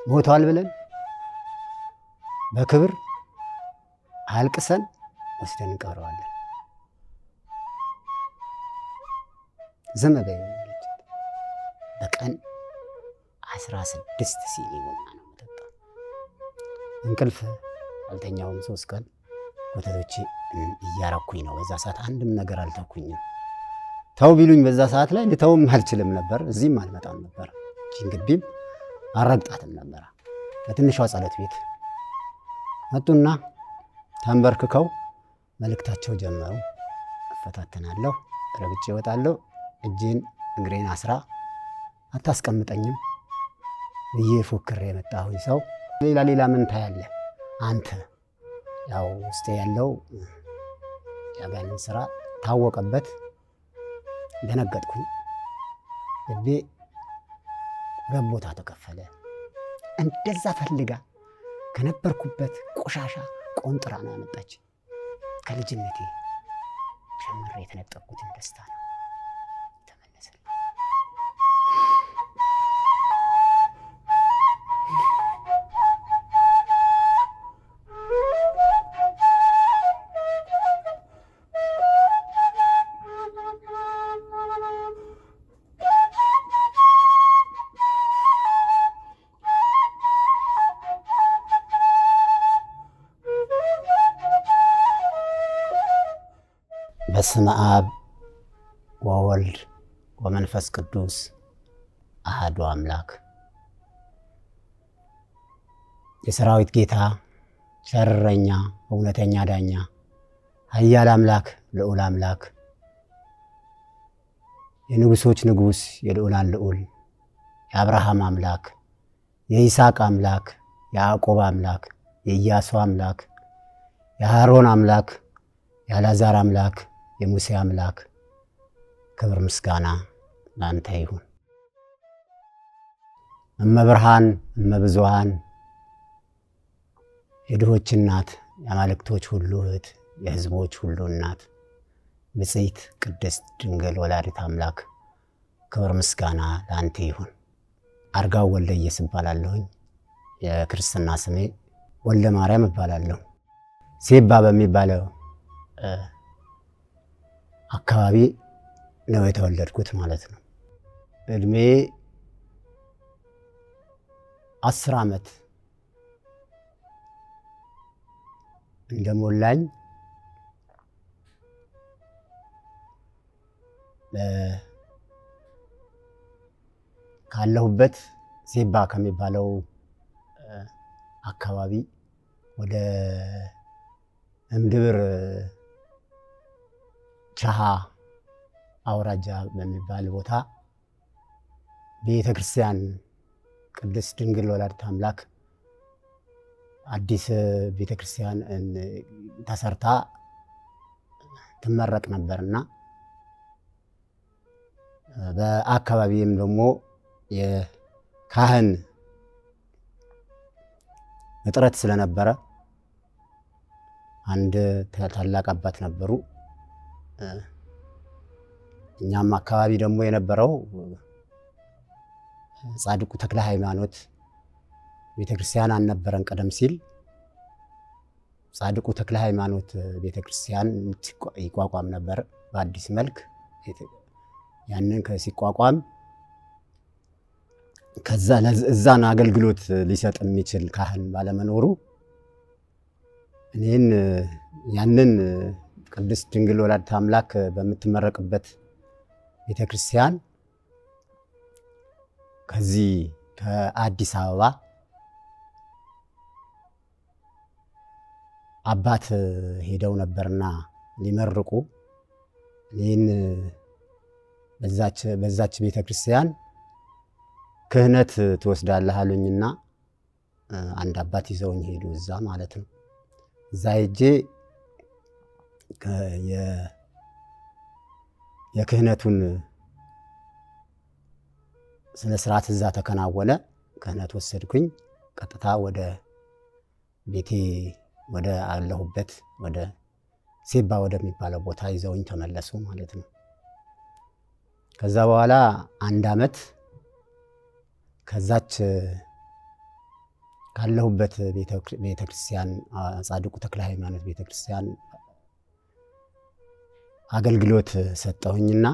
ሞቷል ብለን በክብር አልቅሰን ወስደን እንቀብረዋለን። ዝም በይ በቀን 16 ሲኒ ቡና ነው የምጠጣው። እንቅልፍ አልተኛውም 3 ቀን ወተቶቼ እያረኩኝ ነው። በዛ ሰዓት አንድም ነገር አልተኩኝም። ተው ቢሉኝ በዛ ሰዓት ላይ ልተውም አልችልም ነበር። እዚህም አልመጣም ነበር። እቺን ግቢም አረግጣትም ነበር። በትንሿ ጸሎት ቤት መጡና ተንበርክከው መልእክታቸው ጀመሩ። እፈታተናለሁ፣ ረግጬ እወጣለሁ፣ እጄን እግሬን አስራ አታስቀምጠኝም ብዬ ፎክሬ የመጣሁኝ ሰው ሌላ ምን ታያለህ አንተ? ያው ውስጤ ያለው ያጋንን ስራ ታወቀበት። ደነገጥኩኝ። ልቤ ገቦታ ተከፈለ። እንደዛ ፈልጋ ከነበርኩበት ቆሻሻ ቆንጥራ ነው ያመጣች። ከልጅነቴ ጀምሬ የተነጠቅኩትን ደስታ ነው ተመለሰልኝ። በስመ አብ ወወልድ ወመንፈስ ቅዱስ አሐዱ አምላክ። የሰራዊት ጌታ ቸር እረኛ እውነተኛ ዳኛ ኃያል አምላክ ልዑል አምላክ የንጉሶች ንጉስ የልዑላን ልዑል የአብርሃም አምላክ የይስሐቅ አምላክ የያዕቆብ አምላክ የኢያሱ አምላክ የአሮን አምላክ የአልዓዛር አምላክ የሙሴ አምላክ ክብር ምስጋና ለአንተ ይሁን። እመብርሃን እመብዙሃን የድሆች እናት የአማልክቶች ሁሉ እህት የሕዝቦች ሁሉ እናት ብፅዕት ቅድስት ድንግል ወላዲተ አምላክ ክብር ምስጋና ለአንተ ይሁን። አርጋው ወልደየስ እባላለሁኝ። የክርስትና ስሜ ወልደ ማርያም እባላለሁ። ሴባ በሚባለው አካባቢ ነው የተወለድኩት ማለት ነው። እድሜ 10 ዓመት እንደሞላኝ ካለሁበት ሴባ ከሚባለው አካባቢ ወደ እምድብር ቻሃ አውራጃ በሚባል ቦታ ቤተክርስቲያን ቅድስት ድንግል ወላዲተ አምላክ አዲስ ቤተክርስቲያን ተሰርታ ትመረቅ ነበርና በአካባቢም ደግሞ የካህን እጥረት ስለነበረ አንድ ታላቅ አባት ነበሩ። እኛም አካባቢ ደግሞ የነበረው ጻድቁ ተክለ ሃይማኖት ቤተክርስቲያን አልነበረን። ቀደም ሲል ጻድቁ ተክለ ሃይማኖት ቤተክርስቲያን ይቋቋም ነበር በአዲስ መልክ። ያንን ሲቋቋም ከዛ እዛን አገልግሎት ሊሰጥ የሚችል ካህን ባለመኖሩ እኔን ያንን ቅድስት ድንግል ወላዲተ አምላክ በምትመረቅበት ቤተክርስቲያን ከዚህ ከአዲስ አበባ አባት ሄደው ነበርና ሊመርቁ እኔን በዛች ቤተክርስቲያን ክህነት ትወስዳለህ አሉኝና አንድ አባት ይዘውኝ ሄዱ። እዛ ማለት ነው። እዛ ሄጄ የክህነቱን ስነ ስርዓት እዛ ተከናወነ። ክህነት ወሰድኩኝ። ቀጥታ ወደ ቤቴ ወደ አለሁበት ወደ ሴባ ወደሚባለው ቦታ ይዘውኝ ተመለሱ ማለት ነው። ከዛ በኋላ 1 ዓመት ከዛች ካለሁበት ቤተክርስቲያን ጻድቁ ተክለ ሃይማኖት ቤተክርስቲያን አገልግሎት ሰጠሁኝና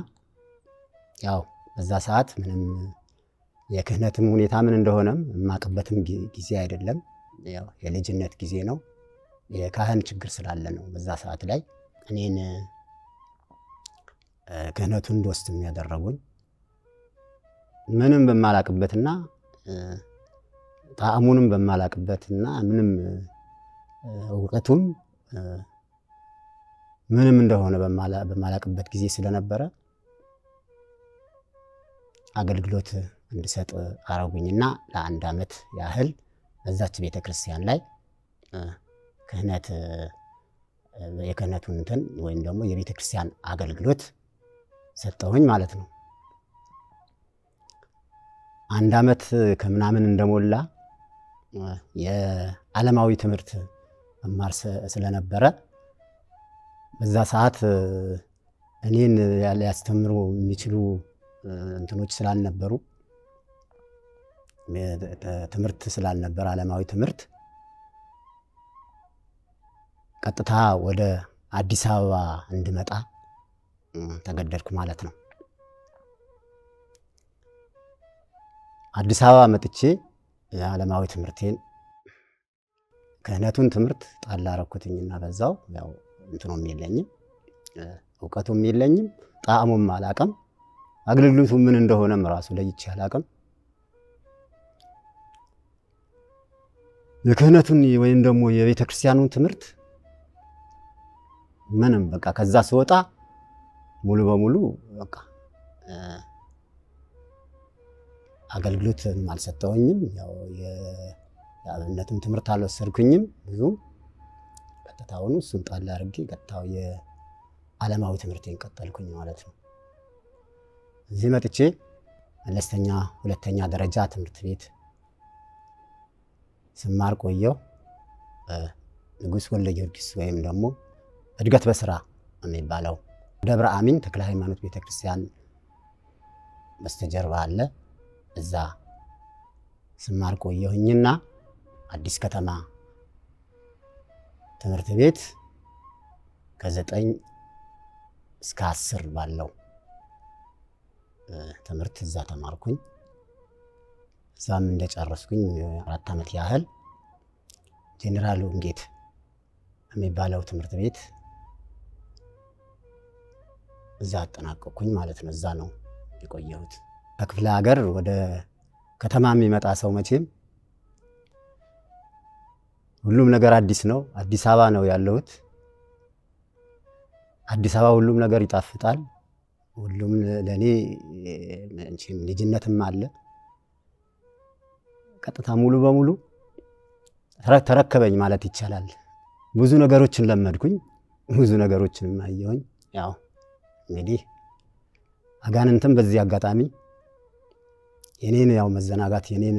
ያው በዛ ሰዓት ምንም የክህነትም ሁኔታ ምን እንደሆነም የማቅበትም ጊዜ አይደለም። ያው የልጅነት ጊዜ ነው። የካህን ችግር ስላለ ነው በዛ ሰዓት ላይ እኔን ክህነቱን እንድወስድ የሚያደረጉኝ። ምንም በማላቅበትና ጣዕሙንም በማላቅበትና ምንም እውቀቱም ምንም እንደሆነ በማላቅበት ጊዜ ስለነበረ አገልግሎት እንድሰጥ አረጉኝና ለ1 ዓመት ያህል በዛች ቤተክርስቲያን ላይ ክህነት የክህነቱን እንትን ወይም ደግሞ የቤተክርስቲያን አገልግሎት ሰጠሁኝ ማለት ነው። 1 ዓመት ከምናምን እንደሞላ የዓለማዊ ትምህርት መማር ስለነበረ በዛ ሰዓት እኔን ሊያስተምሩ የሚችሉ እንትኖች ስላልነበሩ ትምህርት ስላልነበረ ዓለማዊ ትምህርት ቀጥታ ወደ አዲስ አበባ እንድመጣ ተገደድኩ ማለት ነው። አዲስ አበባ መጥቼ የዓለማዊ ትምህርቴን ክህነቱን ትምህርት ጣል አደረኩትኝና በዛው ያው እንትኑም የለኝም እውቀቱም የለኝም ጣዕሙም አላቅም አገልግሎቱ ምን እንደሆነም ራሱ ለይቼ አላቅም። የክህነቱን ወይም ደግሞ የቤተክርስቲያኑን ትምህርት ምንም በቃ ከዛ ስወጣ ሙሉ በሙሉ በቃ አገልግሎት አልሰጠሁኝም። ያው የአብነትም ትምህርት አልወሰድኩኝም ብዙ ቀጥታውኑ እሱን ጣል አድርጌ ቀጥታው የዓለማዊ ትምህርቴን ቀጠልኩኝ ማለት ነው። እዚህ መጥቼ መለስተኛ 2ኛ ደረጃ ትምህርት ቤት ስማር ቆየሁ። ንጉሥ ወልደ ጊዮርጊስ ወይም ደግሞ እድገት በስራ የሚባለው ደብረ አሚን ተክለ ሃይማኖት ቤተክርስቲያን በስተጀርባ አለ። እዛ ስማር ቆየሁኝና አዲስ ከተማ ትምህርት ቤት ከ9 እስከ 10 ባለው ትምህርት እዛ ተማርኩኝ። እዛም እንደጨረስኩኝ 4 ዓመት ያህል ጄኔራል ወንጌት የሚባለው ትምህርት ቤት እዛ አጠናቀቅኩኝ ማለት ነው። እዛ ነው የቆየሁት። ከክፍለ ሀገር ወደ ከተማ የሚመጣ ሰው መቼም ሁሉም ነገር አዲስ ነው። አዲስ አበባ ነው ያለሁት። አዲስ አበባ ሁሉም ነገር ይጣፍጣል። ሁሉም ለኔ እንቺም ልጅነትም አለ። ቀጥታ ሙሉ በሙሉ ተረከበኝ ማለት ይቻላል። ብዙ ነገሮችን ለመድኩኝ፣ ብዙ ነገሮችን አየሁኝ። ያው እንግዲህ አጋንንትም በዚህ አጋጣሚ የኔን ያው መዘናጋት የኔን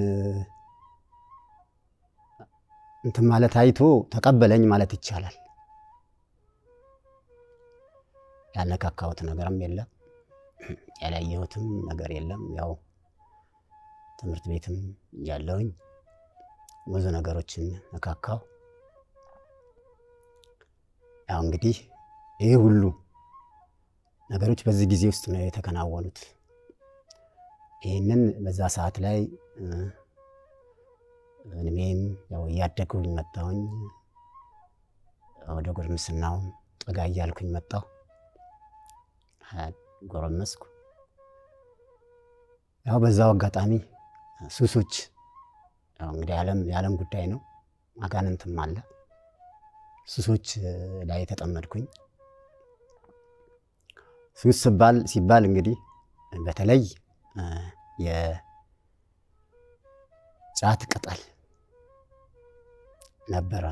እንትን ማለት አይቶ ተቀበለኝ ማለት ይቻላል። ያነካካሁት ነገርም የለም፣ ያላየሁትም ነገር የለም። ያው ትምህርት ቤትም ያለውኝ ብዙ ነገሮችን ነካካው። ያው እንግዲህ ይሄ ሁሉ ነገሮች በዚህ ጊዜ ውስጥ ነው የተከናወኑት። ይህንን በዛ ሰዓት ላይ እኔም ያው እያደግኩኝ መጣሁኝ። ወደ ጎርምስናው ጠጋ እያልኩኝ መጣሁ። ጎረመስኩ። ያው በዛው አጋጣሚ ሱሶች ያው እንግዲህ የዓለም ጉዳይ ነው። አጋንንትም አለ። ሱሶች ላይ ተጠመድኩኝ። ሱስ ሲባል እንግዲህ በተለይ የጫት ቅጠል ነበረ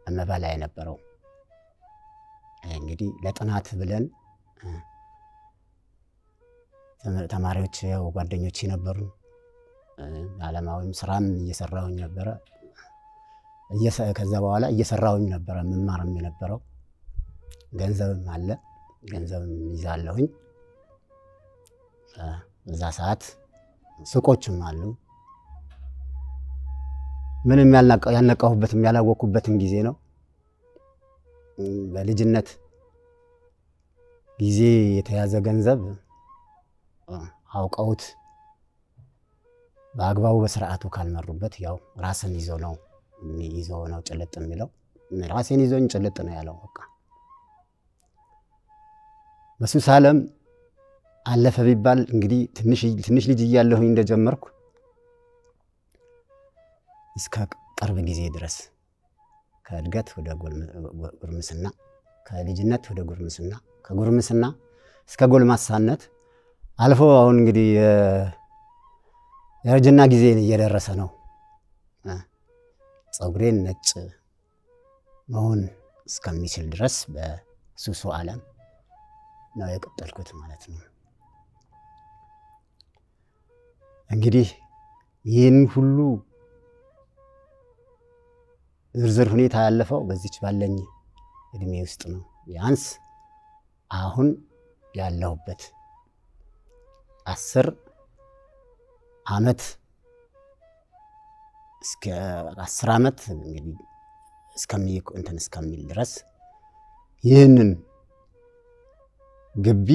እመበላ የነበረው። እንግዲህ ለጥናት ብለን ተማሪዎች ያው ጓደኞቼ ነበሩ። ዓለማዊም ስራም እየሰራሁኝ ነበረ። ከዛ በኋላ እየሰራሁኝ ነበረ መማርም የነበረው። ገንዘብም አለ፣ ገንዘብም ይዛለሁኝ። በዛ ሰዓት ሱቆችም አሉ። ምንም ያልነቃሁበትም ያላወቅኩበትም ጊዜ ነው። በልጅነት ጊዜ የተያዘ ገንዘብ አውቀውት በአግባቡ በስርዓቱ ካልመሩበት ያው ራስን ይዞ ነው ጭልጥ የሚለው። ራሴን ይዞኝ ጭልጥ ነው ያለው። በቃ በሱስ ዓለም አለፈ ቢባል እንግዲህ ትንሽ ልጅ እያለሁኝ እንደጀመርኩ እስከ ቅርብ ጊዜ ድረስ ከእድገት ወደ ጉርምስና፣ ከልጅነት ወደ ጉርምስና፣ ከጉርምስና እስከ ጎልማሳነት አልፎ አሁን እንግዲህ የእርጅና ጊዜ እየደረሰ ነው። ፀጉሬን ነጭ መሆን እስከሚችል ድረስ በሱሱ ዓለም ነው የቀጠልኩት ማለት ነው። እንግዲህ ይህን ሁሉ ዝርዝር ሁኔታ ያለፈው በዚች ባለኝ እድሜ ውስጥ ነው። ቢያንስ አሁን ያለሁበት 10 ዓመት እስከ 10 ዓመት እንግዲህ እስከሚል ድረስ ይህንን ግቢ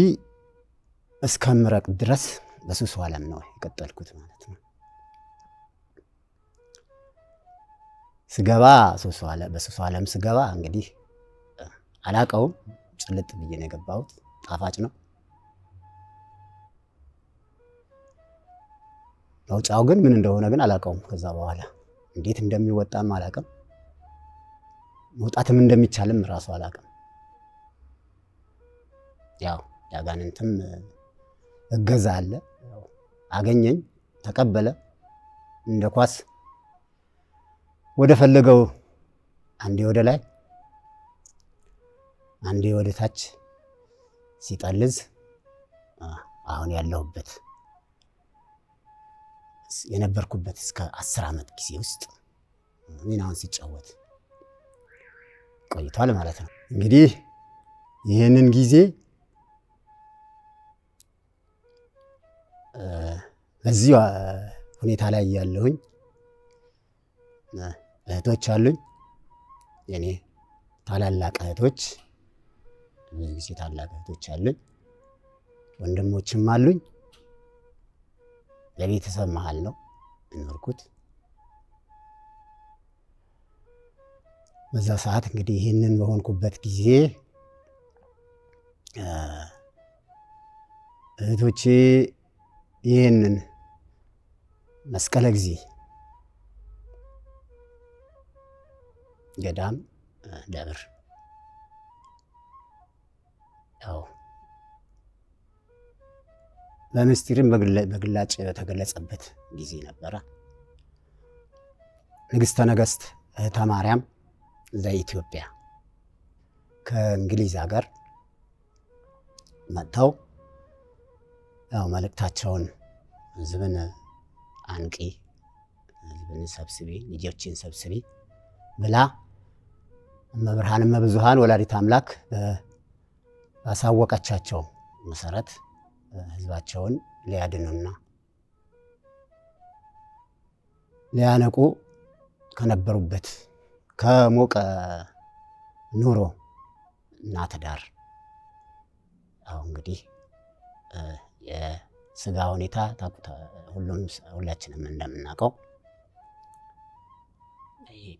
እስከምረቅ ድረስ በሱሱ ዓለም ነው የቀጠልኩት ማለት ነው። ስገባ በሱሱ ዓለም ስገባ እንግዲህ አላቀውም፣ ጭልጥ ብዬ ነው የገባሁት። ጣፋጭ ነው። መውጫው ግን ምን እንደሆነ ግን አላቀውም። ከዛ በኋላ እንዴት እንደሚወጣም አላቅም፣ መውጣትም እንደሚቻልም ራሱ አላቅም። ያው ያጋንንትም እገዛ አለ። አገኘኝ፣ ተቀበለ፣ እንደ ኳስ ወደ ፈለገው አንዴ ወደ ላይ አንዴ ወደ ታች ሲጠልዝ አሁን ያለሁበት የነበርኩበት እስከ 10 ዓመት ጊዜ ውስጥ ሚናውን ሲጫወት ቆይቷል ማለት ነው። እንግዲህ ይህንን ጊዜ በዚህ ሁኔታ ላይ ያለሁኝ እህቶች አሉኝ። የኔ ታላላቅ እህቶች፣ ብዙ ጊዜ ታላቅ እህቶች አሉኝ። ወንድሞችም አሉኝ። ለቤተሰብ መሃል ነው የኖርኩት። በዛ ሰዓት እንግዲህ ይህንን በሆንኩበት ጊዜ እህቶቼ ይህንን መስቀለ ጊዜ ገዳም ደብር ያው በምስጢርም በግላጭ የተገለጸበት ጊዜ ነበረ። ንግሥተ ነገሥት እህተ ማርያም ዘኢትዮጵያ ከእንግሊዝ ሀገር መጥተው ያው መልእክታቸውን ሕዝብን አንቂ፣ ሕዝብን ሰብስቢ፣ ልጆችን ሰብስቢ ብላ እመብርሃን እመብዙሃን ወላዲተ አምላክ ባሳወቀቻቸው መሰረት ሕዝባቸውን ሊያድኑና ሊያነቁ ከነበሩበት ከሞቀ ኑሮ እና ትዳር አሁን እንግዲህ የስጋ ሁኔታ ሁላችንም እንደምናውቀው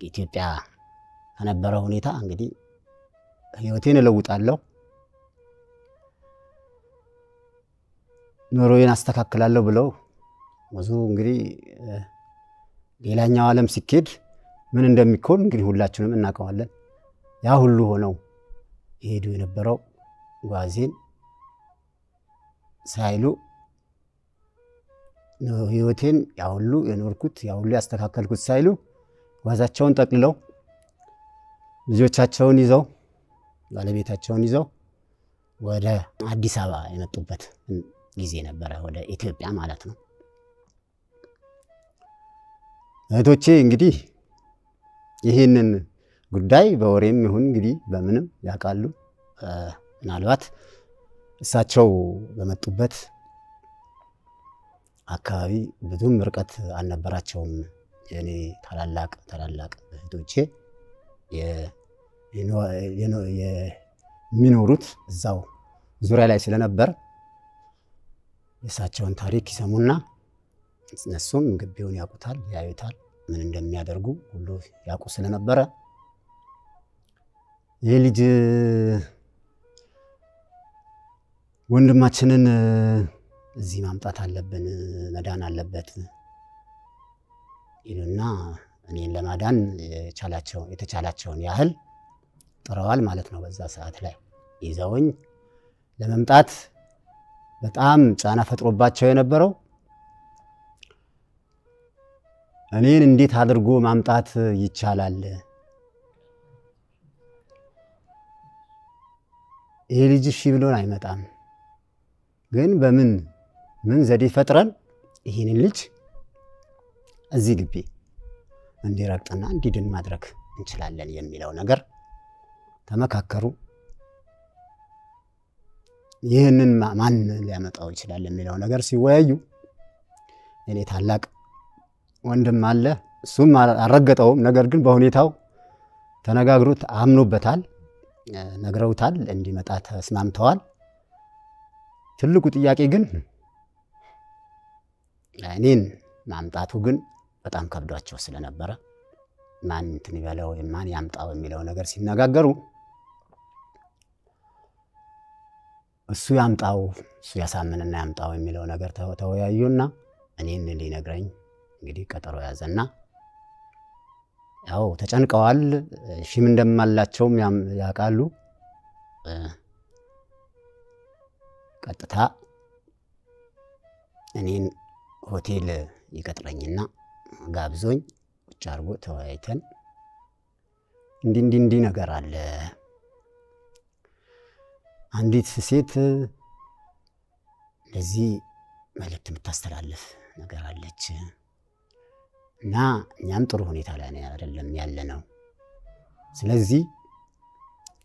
ኢትዮጵያ ከነበረው ሁኔታ እንግዲህ ህይወቴን እለውጣለሁ፣ ኑሮዬን አስተካክላለሁ ብለው ብዙ እንግዲህ ሌላኛው ዓለም ሲኬድ ምን እንደሚኮን እንግዲህ ሁላችንም እናውቀዋለን። ያ ሁሉ ሆነው ይሄዱ የነበረው ጓዜን ሳይሉ ህይወቴን ያ ሁሉ የኖርኩት ያ ሁሉ ያስተካከልኩት ሳይሉ ጓዛቸውን ጠቅልለው ልጆቻቸውን ይዘው ባለቤታቸውን ይዘው ወደ አዲስ አበባ የመጡበት ጊዜ ነበረ፣ ወደ ኢትዮጵያ ማለት ነው። እህቶቼ እንግዲህ ይህንን ጉዳይ በወሬም ይሁን እንግዲህ በምንም ያውቃሉ። ምናልባት እሳቸው በመጡበት አካባቢ ብዙም ርቀት አልነበራቸውም የኔ ታላላቅ እህቶቼ የሚኖሩት እዛው ዙሪያ ላይ ስለነበር የእሳቸውን ታሪክ ይሰሙና እነሱም ግቢውን ያውቁታል፣ ያዩታል፣ ምን እንደሚያደርጉ ሁሉ ያውቁ ስለነበረ ይህ ልጅ ወንድማችንን እዚህ ማምጣት አለብን፣ መዳን አለበት ይሉና እኔን ለማዳን የተቻላቸውን ያህል ጥረዋል ማለት ነው። በዛ ሰዓት ላይ ይዘውኝ ለመምጣት በጣም ጫና ፈጥሮባቸው የነበረው እኔን እንዴት አድርጎ ማምጣት ይቻላል? ይሄ ልጅ እሺ ብሎን አይመጣም፣ ግን ምን ዘዴ ፈጥረን ይህንን ልጅ እዚህ ግቢ እንዲረግጥና እንዲድን ማድረግ እንችላለን የሚለው ነገር ተመካከሩ። ይህንን ማን ሊያመጣው ይችላል የሚለው ነገር ሲወያዩ እኔ ታላቅ ወንድም አለ፣ እሱም አልረገጠውም። ነገር ግን በሁኔታው ተነጋግሩት፣ አምኖበታል፣ ነግረውታል፣ እንዲመጣ ተስማምተዋል። ትልቁ ጥያቄ ግን እኔን ማምጣቱ ግን በጣም ከብዷቸው ስለነበረ ማን እንትን ይበለው ማን ያምጣው የሚለው ነገር ሲነጋገሩ እሱ ያምጣው፣ እሱ ያሳምንና ያምጣው የሚለው ነገር ተወያዩና እኔን ሊነግረኝ እንግዲህ ቀጠሮ ያዘና ያው ተጨንቀዋል። ሺም እንደማላቸውም ያውቃሉ። ቀጥታ እኔን ሆቴል ይቀጥረኝና ጋብዞኝ ቁጭ አድርጎ ተወያይተን እንዲህ ነገር አለ፣ አንዲት ሴት ለዚህ መልእክት የምታስተላልፍ ነገር አለች እና እኛም ጥሩ ሁኔታ ላይ አይደለም ያለ ነው። ስለዚህ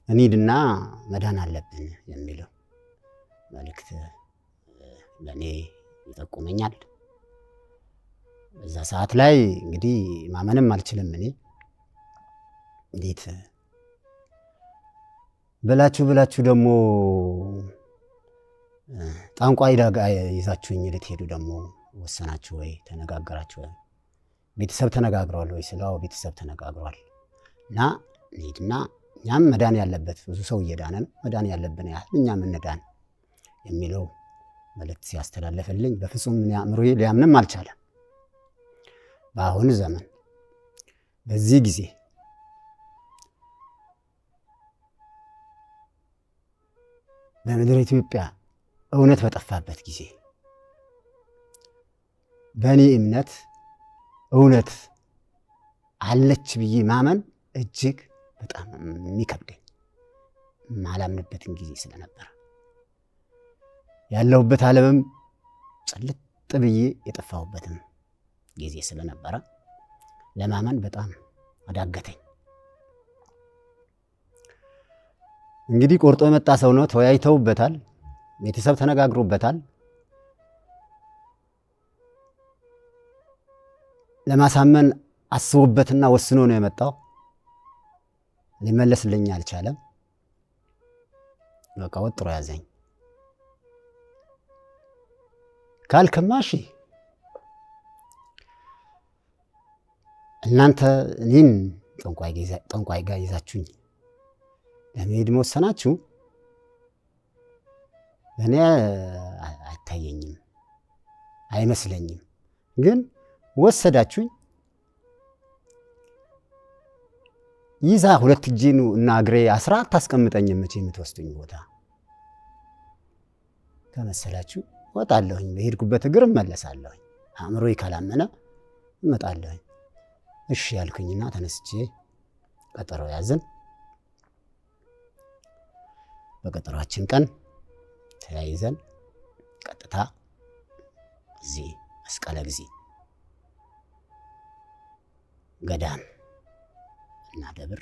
እንሂድና መዳን አለብን የሚለው መልእክት ለእኔ ይጠቁመኛል። በዛ ሰዓት ላይ እንግዲህ ማመንም አልችልም። እኔ እንዴት ብላችሁ ደግሞ ጠንቋይ ይዛችሁኝ ልትሄዱ ደግሞ ወሰናችሁ ወይ ተነጋገራችሁ ወይ? ቤተሰብ ተነጋግሯል ወይ? ስለው ቤተሰብ ተነጋግሯል እና እንሂድና እኛም መዳን ያለበት ብዙ ሰው እየዳነ ነው፣ መዳን ያለብን ያህል እኛም እንዳን የሚለው መልእክት ሲያስተላለፍልኝ በፍጹም አእምሮዬ ሊያምንም አልቻለም። በአሁኑ ዘመን በዚህ ጊዜ በምድር ኢትዮጵያ እውነት በጠፋበት ጊዜ በእኔ እምነት እውነት አለች ብዬ ማመን እጅግ በጣም የሚከብደኝ ማላምንበትን ጊዜ ስለነበረ ያለሁበት ዓለምም ጭልጥ ብዬ የጠፋሁበትም ጊዜ ስለነበረ ለማመን በጣም አዳገተኝ። እንግዲህ ቆርጦ የመጣ ሰው ነው። ተወያይተውበታል፣ ቤተሰብ ተነጋግሮበታል። ለማሳመን አስቦበትና ወስኖ ነው የመጣው። ሊመለስልኝ አልቻለም። በቃ ወጥሮ ያዘኝ። ካልክማ እሺ እናንተ እኔን ጠንቋይ ጋር ይዛችሁኝ ለመሄድ መወሰናችሁ ለእኔ አይታየኝም፣ አይመስለኝም። ግን ወሰዳችሁኝ ይዛ ሁለት እጄን እና እግሬ አስራ አታስቀምጠኝም። መቼ የምትወስዱኝ ቦታ ከመሰላችሁ ወጣለሁኝ፣ በሄድኩበት እግር እመለሳለሁኝ። አእምሮዬ ካላመነ እመጣለሁኝ። እሺ ያልኩኝና ተነስቼ ቀጠሮ ያዝን። በቀጠሯችን ቀን ተያይዘን ቀጥታ እዚህ መስቀለ ጊዜ ገዳም እና ደብር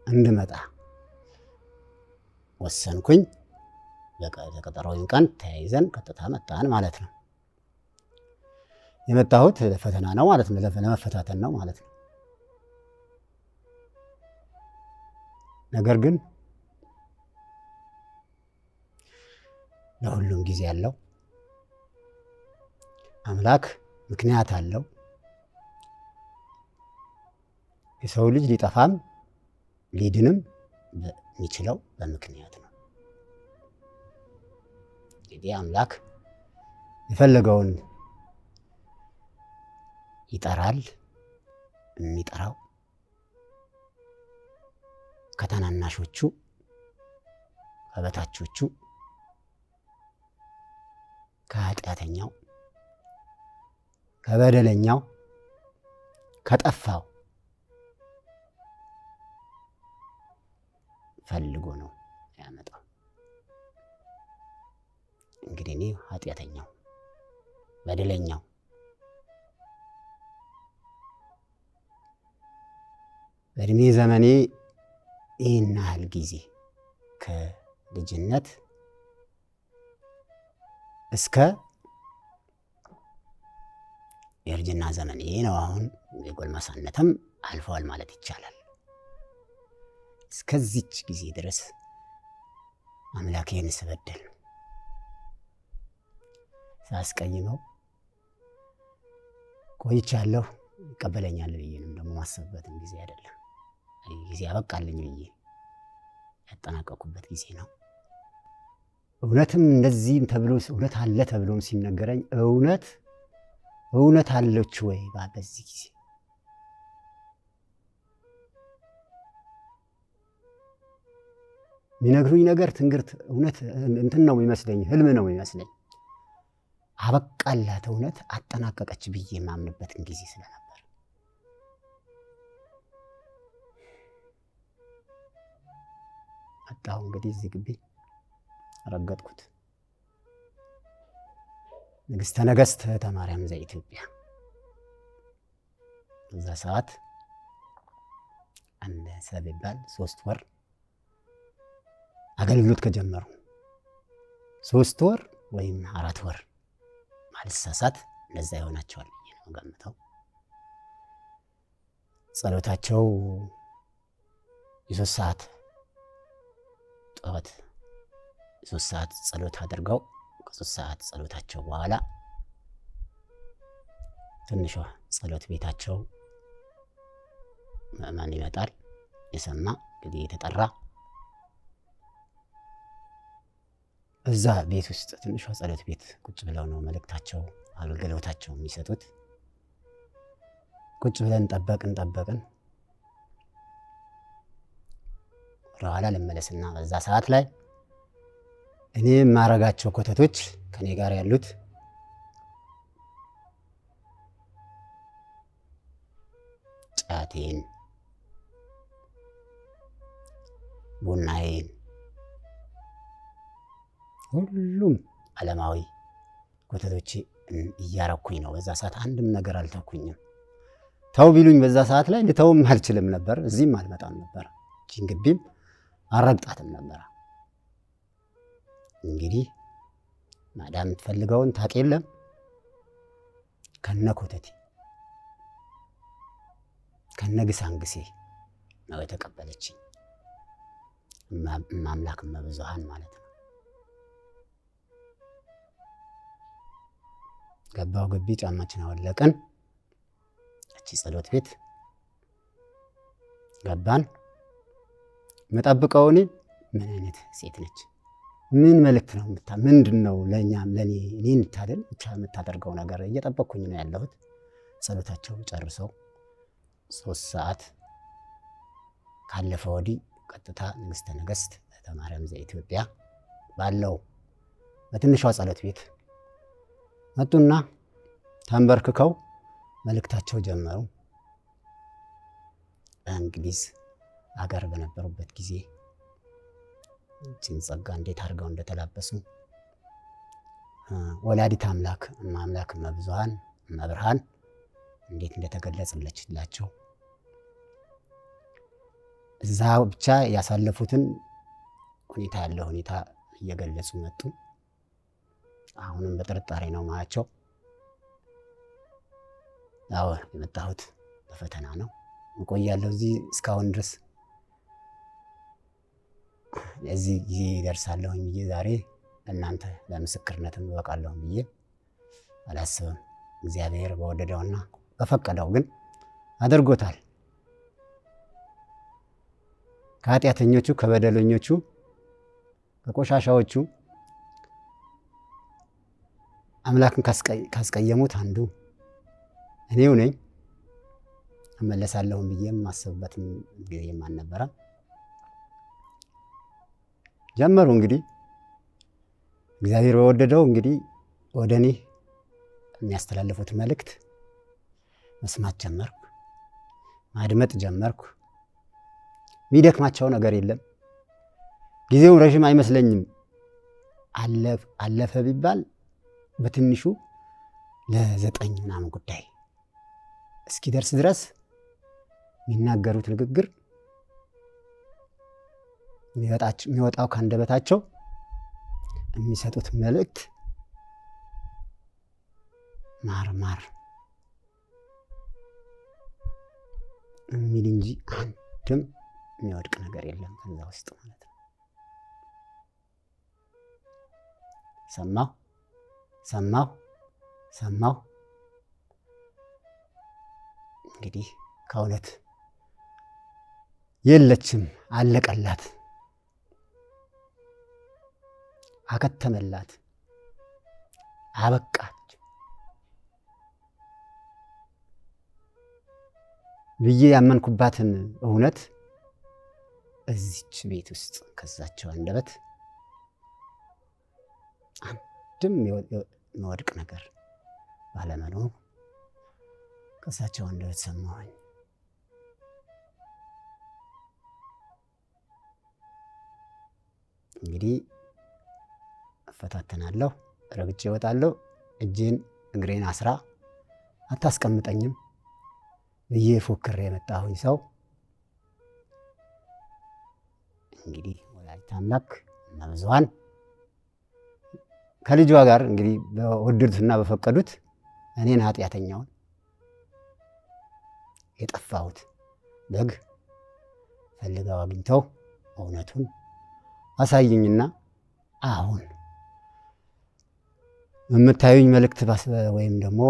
እንድመጣ ወሰንኩኝ። በቀጠሮውን ቀን ተያይዘን ቀጥታ መጣን ማለት ነው። የመጣሁት ለፈተና ነው ማለት ነው፣ ለመፈታተን ነው ማለት ነው። ነገር ግን ለሁሉም ጊዜ አለው። አምላክ ምክንያት አለው። የሰው ልጅ ሊጠፋም ሊድንም የሚችለው በምክንያት ነው። እንግዲህ አምላክ የፈለገውን ይጠራል። የሚጠራው ከታናናሾቹ፣ ከበታቾቹ፣ ከኃጢአተኛው፣ ከበደለኛው፣ ከጠፋው ፈልጎ ነው ያመጣው። እንግዲህ እኔ ኃጢአተኛው፣ በደለኛው፣ በእድሜ ዘመኔ ይህን ያህል ጊዜ ከልጅነት እስከ የእርጅና ዘመኔ ነው። አሁን የጎልማሳነትም አልፈዋል ማለት ይቻላል። እስከዚች ጊዜ ድረስ አምላኬን ስበደል ሳስቀይመው ቆይቻለሁ። ይቀበለኛል ብዬንም ደግሞ ማሰብበትም ጊዜ አይደለም። ጊዜ አበቃልኝ ብዬ ያጠናቀቁበት ጊዜ ነው። እውነትም እንደዚህም ተብሎ እውነት አለ ተብሎም ሲነገረኝ እውነት አለች ወይ በዚህ ጊዜ የሚነግሩኝ ነገር ትንግርት እውነት እንትን ነው የሚመስለኝ፣ ህልም ነው የሚመስለኝ። አበቃላት እውነት አጠናቀቀች ብዬ የማምንበትን ጊዜ ስለነበር መጣሁ። እንግዲህ እዚህ ግቢ ረገጥኩት። ንግሥተ ነገሥት እህተ ማርያም ዘኢትዮጵያ በዛ ሰዓት አንድ ሰብ ይባል 3 ወር አገልግሎት ከጀመሩ 3 ወር ወይም 4 ወር ማልሳሳት እንደዛ ይሆናቸዋል ብዬ ነው ገምተው። ጸሎታቸው የ3 ሰዓት ጠዋት 3 ሰዓት ጸሎት አድርገው ከ3 ሰዓት ጸሎታቸው በኋላ ትንሿ ጸሎት ቤታቸው ምእመን ይመጣል። የሰማ እንግዲህ የተጠራ እዛ ቤት ውስጥ ትንሿ ጸሎት ቤት ቁጭ ብለው ነው መልእክታቸው አገልግሎታቸው የሚሰጡት። ቁጭ ብለን ጠበቅን ወደኋላ ልመለስና በዛ ሰዓት ላይ እኔ የማረጋቸው ኮተቶች ከኔ ጋር ያሉት ጫቴን፣ ቡናዬን፣ ሁሉም ዓለማዊ ኮተቶቼ እያረኩኝ ነው። በዛ ሰዓት አንድም ነገር አልተኩኝም። ተው ቢሉኝ በዛ ሰዓት ላይ ልተውም አልችልም ነበር። እዚህም አልመጣም ነበር። እቺን ግቢም አረግጣትም ነበር። እንግዲህ ማዳም የምትፈልገውን ታውቅ የለም ከነ ኮተቴ ከነ ግሳንግሴ ነው የተቀበለችኝ። ማምላክ መብዙሃን ማለት ነው። ገባው ግቢ፣ ጫማችን አወለቅን። እቺ ጸሎት ቤት ገባን። መጠብቀው እኔ ምን አይነት ሴት ነች? ምን መልእክት ነው ምንድነው ለኛም ለኔ እኔን ታደል ብቻ የምታደርገው ነገር እየጠበቅኩኝ ነው ያለሁት። ጸሎታቸው ጨርሰው 3 ሰዓት ካለፈ ወዲህ ቀጥታ ንግሥተ ነገሥት እህተ ማርያም ዘኢትዮጵያ ባለው በትንሿ ጸሎት ቤት መጡና ተንበርክከው መልእክታቸው ጀመሩ። በእንግሊዝ አገር በነበሩበት ጊዜ እቺን ጸጋ እንዴት አድርገው እንደተላበሱ ወላዲት አምላክ አምላክ መብዙሃን መብርሃን እንዴት እንደተገለጸላቸው እዛ ብቻ ያሳለፉትን ሁኔታ ያለው ሁኔታ እየገለጹ መጡ። አሁንም በጥርጣሬ ነው ማያቸው። ያው የመጣሁት በፈተና ነው። እቆያለሁ እዚህ እስካሁን ድረስ እዚህ ጊዜ ደርሳለሁኝ ብዬ ዛሬ እናንተ ለምስክርነትም እበቃለሁ ብዬ አላስብም። እግዚአብሔር በወደደውና በፈቀደው ግን አድርጎታል። ከኃጢአተኞቹ ከበደለኞቹ ከቆሻሻዎቹ አምላክን ካስቀየሙት አንዱ እኔው ነኝ። እመለሳለሁ ብዬም ማሰብበትም ጊዜም አልነበረም። ጀመሩ እንግዲህ እግዚአብሔር በወደደው እንግዲህ ወደ እኔ የሚያስተላልፉት መልእክት መስማት ጀመርኩ፣ ማድመጥ ጀመርኩ። የሚደክማቸው ነገር የለም። ጊዜው ረዥም አይመስለኝም። አለፈ ቢባል በትንሹ ለ9 ምናምን ጉዳይ እስኪደርስ ድረስ የሚናገሩት ንግግር የሚወጣው ከአንደበታቸው የሚሰጡት መልእክት ማር ማር የሚል እንጂ አንድም የሚወድቅ ነገር የለም ከዛ ውስጥ ማለት ነው። ሰማሁ እንግዲህ ከእውነት የለችም፣ አለቀላት፣ አከተመላት፣ አበቃች ብዬ ያመንኩባትን እውነት እዚች ቤት ውስጥ ከዛቸው አንደበት አንድም የሚወድቅ ነገር ባለመኖሩ ከሳቸው አንደበት ሰማሁኝ። እንግዲህ እፈታተናለሁ፣ ረግጬ እወጣለሁ። እጄን እግሬን አስራ አታስቀምጠኝም ብዬ ፎክሬ የመጣሁኝ ሰው እንግዲህ ወላዲተ አምላክ እና ብዙኃን ከልጇ ጋር እንግዲህ በወደዱትና በፈቀዱት እኔን ኃጢአተኛውን የጠፋሁት በግ ፈልገው አግኝተው እውነቱን አሳዩኝና አሁን የምታዩኝ መልእክት ወይም ደግሞ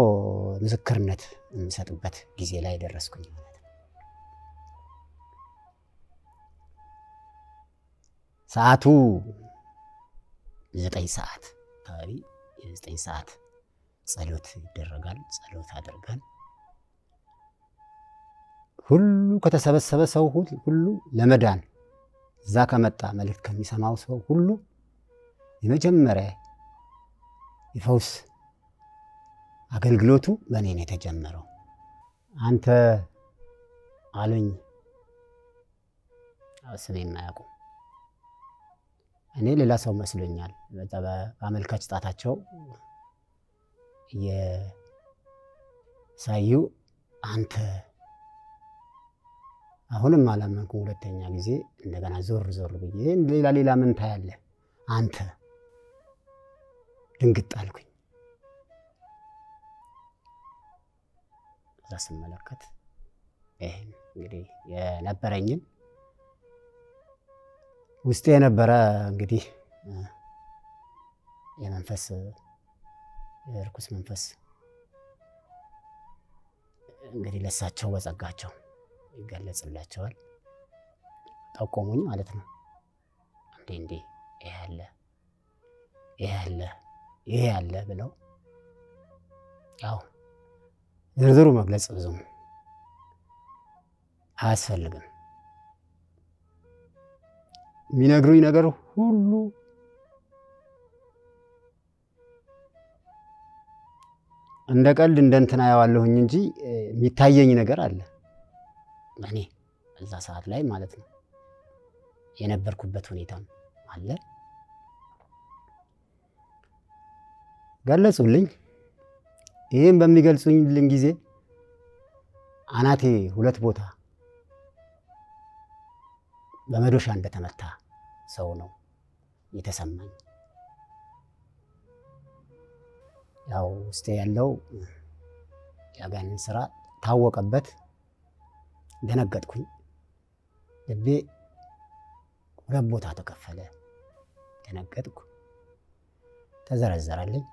ምስክርነት የምሰጥበት ጊዜ ላይ ደረስኩኝ ማለት ነው። ሰዓቱ 9 ሰዓት አካባቢ፣ የ9 ሰዓት ጸሎት ይደረጋል። ጸሎት አድርገን ሁሉ ከተሰበሰበ ሰው ሁሉ ለመዳን እዛ ከመጣ መልእክት ከሚሰማው ሰው ሁሉ የመጀመሪያ የፈውስ አገልግሎቱ በእኔ ነው የተጀመረው። አንተ አሉኝ፣ ስሜን አያውቁም። እኔ ሌላ ሰው መስሎኛል። በአመልካች ጣታቸው የሳዩ አንተ አሁንም አላመንኩም። ሁለተኛ ጊዜ እንደገና ዞር ብዬ ሌላ ምን ታያለህ አንተ? ድንግጥ አልኩኝ። እዛ ስመለከት ይሄን እንግዲህ የነበረኝን ውስጤ የነበረ እንግዲህ የመንፈስ የርኩስ መንፈስ እንግዲህ ለሳቸው በጸጋቸው ይገለጽላቸዋል። ጠቆሙኝ ማለት ነው። እንዴ ይሄ ያለ ብለው ያው ዝርዝሩ መግለጽ ብዙም አያስፈልግም። የሚነግሩኝ ነገር ሁሉ እንደ ቀልድ እንደ እንትና ያዋለሁኝ እንጂ የሚታየኝ ነገር አለ እኔ እዛ ሰዓት ላይ ማለት ነው። የነበርኩበት ሁኔታም አለ። ገለጹልኝ። ይህም በሚገልጹልኝ ጊዜ አናቴ 2 ቦታ በመዶሻ እንደተመታ ሰው ነው የተሰማኝ። ያው ውስጤ ያለው ያጋንን ስራ ታወቀበት። ደነገጥኩኝ። ልቤ ሁለት ቦታ ተከፈለ። ደነገጥኩ። ተዘረዘረልኝ።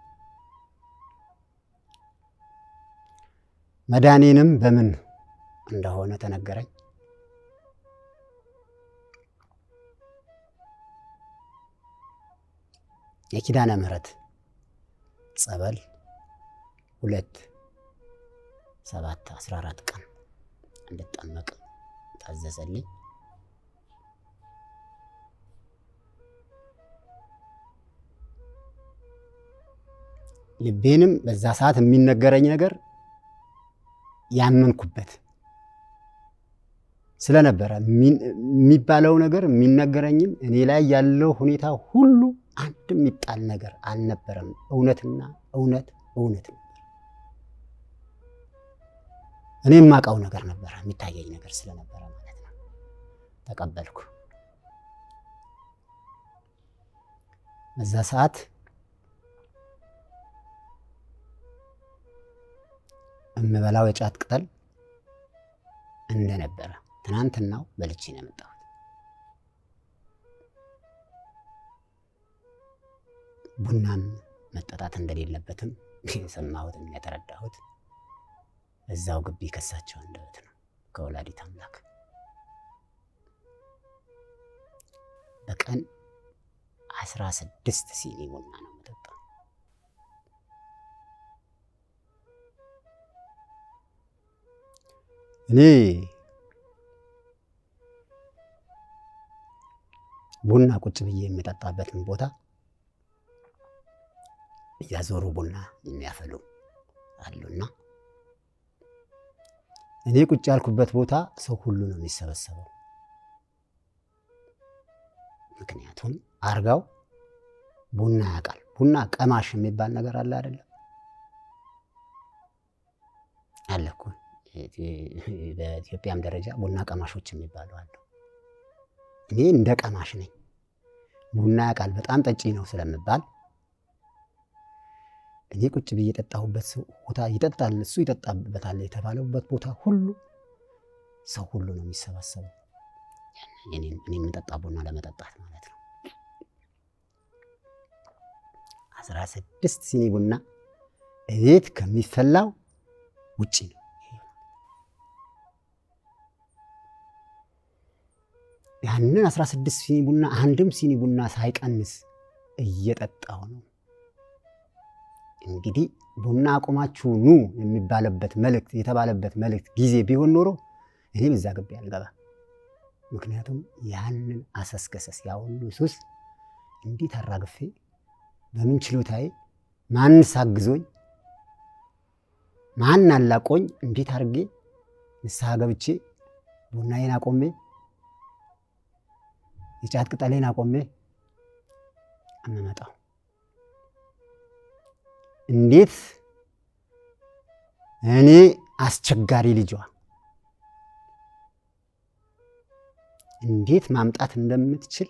መዳኔንም በምን እንደሆነ ተነገረኝ። የኪዳነ ምህረት ጸበል 2/7/14 ቀን እንድጠመቅ ታዘዘልኝ። ልቤንም በዛ ሰዓት የሚነገረኝ ነገር ያመንኩበት ስለነበረ የሚባለው ነገር የሚነገረኝም እኔ ላይ ያለው ሁኔታ ሁሉ አንድም የሚጣል ነገር አልነበረም። እውነትና እውነት ነበር። እኔ የማውቀው ነገር ነበረ፣ የሚታየኝ ነገር ስለነበረ ማለት ነው። ተቀበልኩ። በዛ ሰዓት እምበላው የጫት ቅጠል እንደነበረ ትናንትናው በልቼ ነው የመጣሁት። ቡናም መጠጣት እንደሌለበትም የሰማሁትና የተረዳሁት እዛው ግቢ ከሳቸው አንደበት ነው፣ ከወላዲት አምላክ። በቀን 16 ሲኒ ቡና ነው የምጠጣው። እኔ ቡና ቁጭ ብዬ የምጠጣበትን ቦታ እያዞሩ ቡና የሚያፈሉ አሉና እኔ ቁጭ ያልኩበት ቦታ ሰው ሁሉ ነው የሚሰበሰበው። ምክንያቱም አርጋው ቡና ያውቃል። ቡና ቀማሽ የሚባል ነገር አለ አይደለም? አለ እኮ በኢትዮጵያም ደረጃ ቡና ቀማሾች የሚባሉ አሉ። እኔ እንደ ቀማሽ ነኝ። ቡና ያውቃል በጣም ጠጪ ነው ስለምባል እኔ ቁጭ ብዬ የጠጣሁበት ቦታ ይጠጣል፣ እሱ ይጠጣበታል የተባለበት ቦታ ሁሉ ሰው ሁሉ ነው የሚሰባሰበው እኔ የምጠጣ ቡና ለመጠጣት ማለት ነው። 16 ሲኒ ቡና እቤት ከሚፈላው ውጪ ነው። ያንን 16 ሲኒ ቡና አንድም ሲኒ ቡና ሳይቀንስ እየጠጣው ነው። እንግዲህ ቡና አቁማችሁ ኑ የሚባለበት መልእክት የተባለበት መልእክት ጊዜ ቢሆን ኖሮ እኔ በዛ ግቢ አልገባ። ምክንያቱም ያንን አሰስከሰስ ያ ሁሉ ሱስ እንዴት አራግፌ በምን ችሎታዬ ማን ሳግዞኝ ማን አላቆኝ እንዴት አድርጌ ንስሐ ገብቼ ቡናዬን አቆሜ የጫት ቅጠሌን አቆሜ አመጣው። እንዴት እኔ አስቸጋሪ ልጇ እንዴት ማምጣት እንደምትችል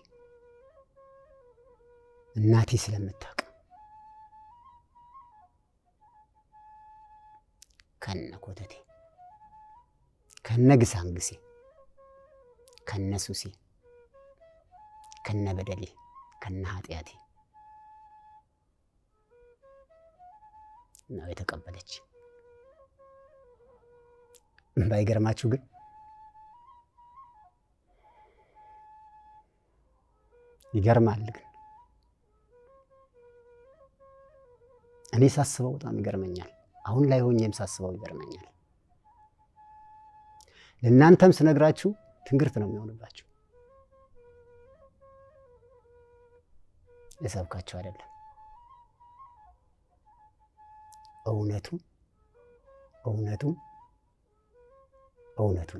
እናቴ ስለምታውቅ ከነ ኮተቴ ከነ ግሳንግሴ ከነ ሱሴ ከነ በደሌ ከነ ኃጢአቴ ነው የተቀበለች። ባይገርማችሁ ግን ይገርማል። ግን እኔ ሳስበው በጣም ይገርመኛል። አሁን ላይ ሆኜም ሳስበው ይገርመኛል። ለእናንተም ስነግራችሁ ትንግርት ነው የሚሆንባችሁ። የሰብካችሁ አይደለም፣ እውነቱን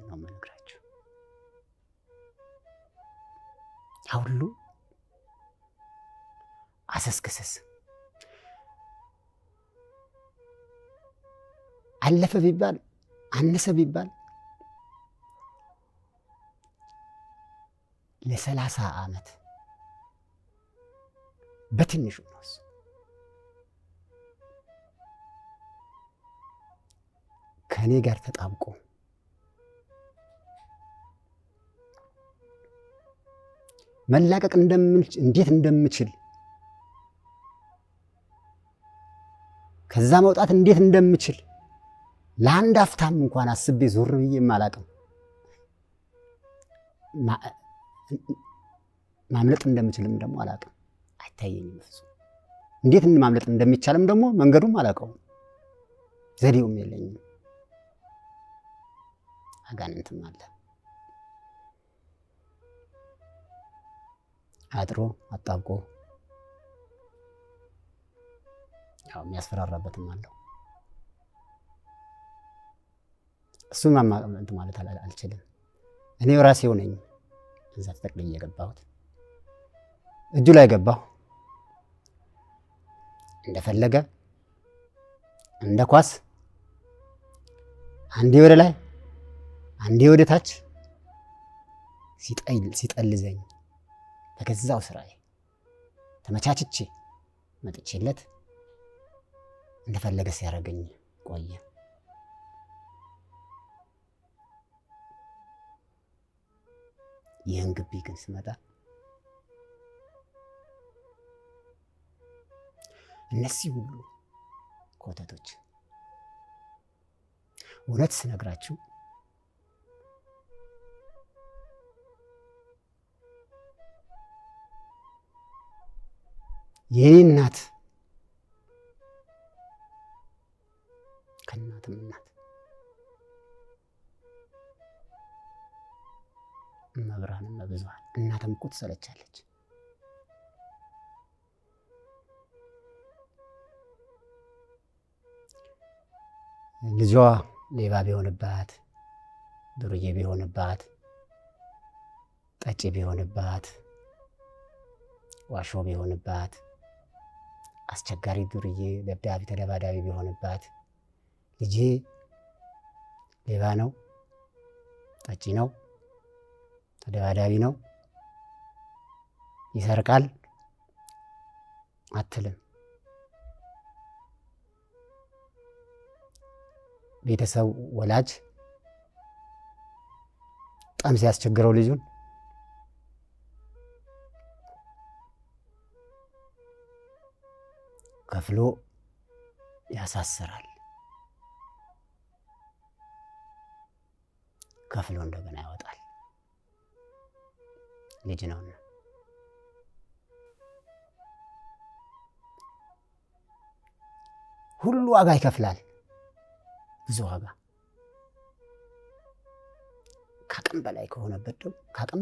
ነው የምነግራችሁ። ሁሉ አሰስከሰስ አለፈ ቢባል አነሰ ቢባል ለ30 ዓመት በትንሹ ነው። ከኔ ጋር ተጣብቆ መላቀቅ እንዴት እንደምችል ከዛ መውጣት እንዴት እንደምችል ለአንድ አፍታም እንኳን አስቤ ዞር ብዬ ማላቅም ማምለጥ እንደምችልም ደግሞ አላቅም አይታየኝም ፍጹም እንዴት ማምለጥ እንደሚቻልም ደግሞ መንገዱም አላቀው ዘዴውም የለኝም አጋንንትም አለ አጥሮ አጣብቆ ያው የሚያስፈራራበትም አለው እሱን ማማቀም ማለት አልችልም እኔው ራሴው ነኝ እዛ ተጠቅልዬ የገባሁት እጁ ላይ ገባሁ እንደፈለገ እንደ ኳስ አንዴ ወደ ላይ አንዴ ወደ ታች ሲጠልዘኝ በገዛው ስራዬ ተመቻችቼ መጥቼለት እንደፈለገ ሲያረገኝ ቆየ ይህን ግቢ ግን ስመጣ እነዚህ ሁሉ ኮተቶች እውነት ስነግራችሁ የኔ እናት ከእናትም እናት መብራንም በብዙሃን እናትም እኮ ትሰለቻለች ልጇ ሌባ ቢሆንባት ዱርዬ ቢሆንባት ጠጪ ቢሆንባት ዋሾ ቢሆንባት አስቸጋሪ ዱርዬ ደብዳቤ ተደባዳቢ ቢሆንባት ልጄ ሌባ ነው ጠጪ ነው ተደባዳቢ ነው ይሰርቃል አትልም ቤተሰብ ወላጅ በጣም ሲያስቸግረው ልጁን ከፍሎ ያሳስራል ከፍሎ እንደገና ያወጣል ልጅ ነውና ሁሉ ዋጋ ይከፍላል ብዙ ዋጋ ከአቅም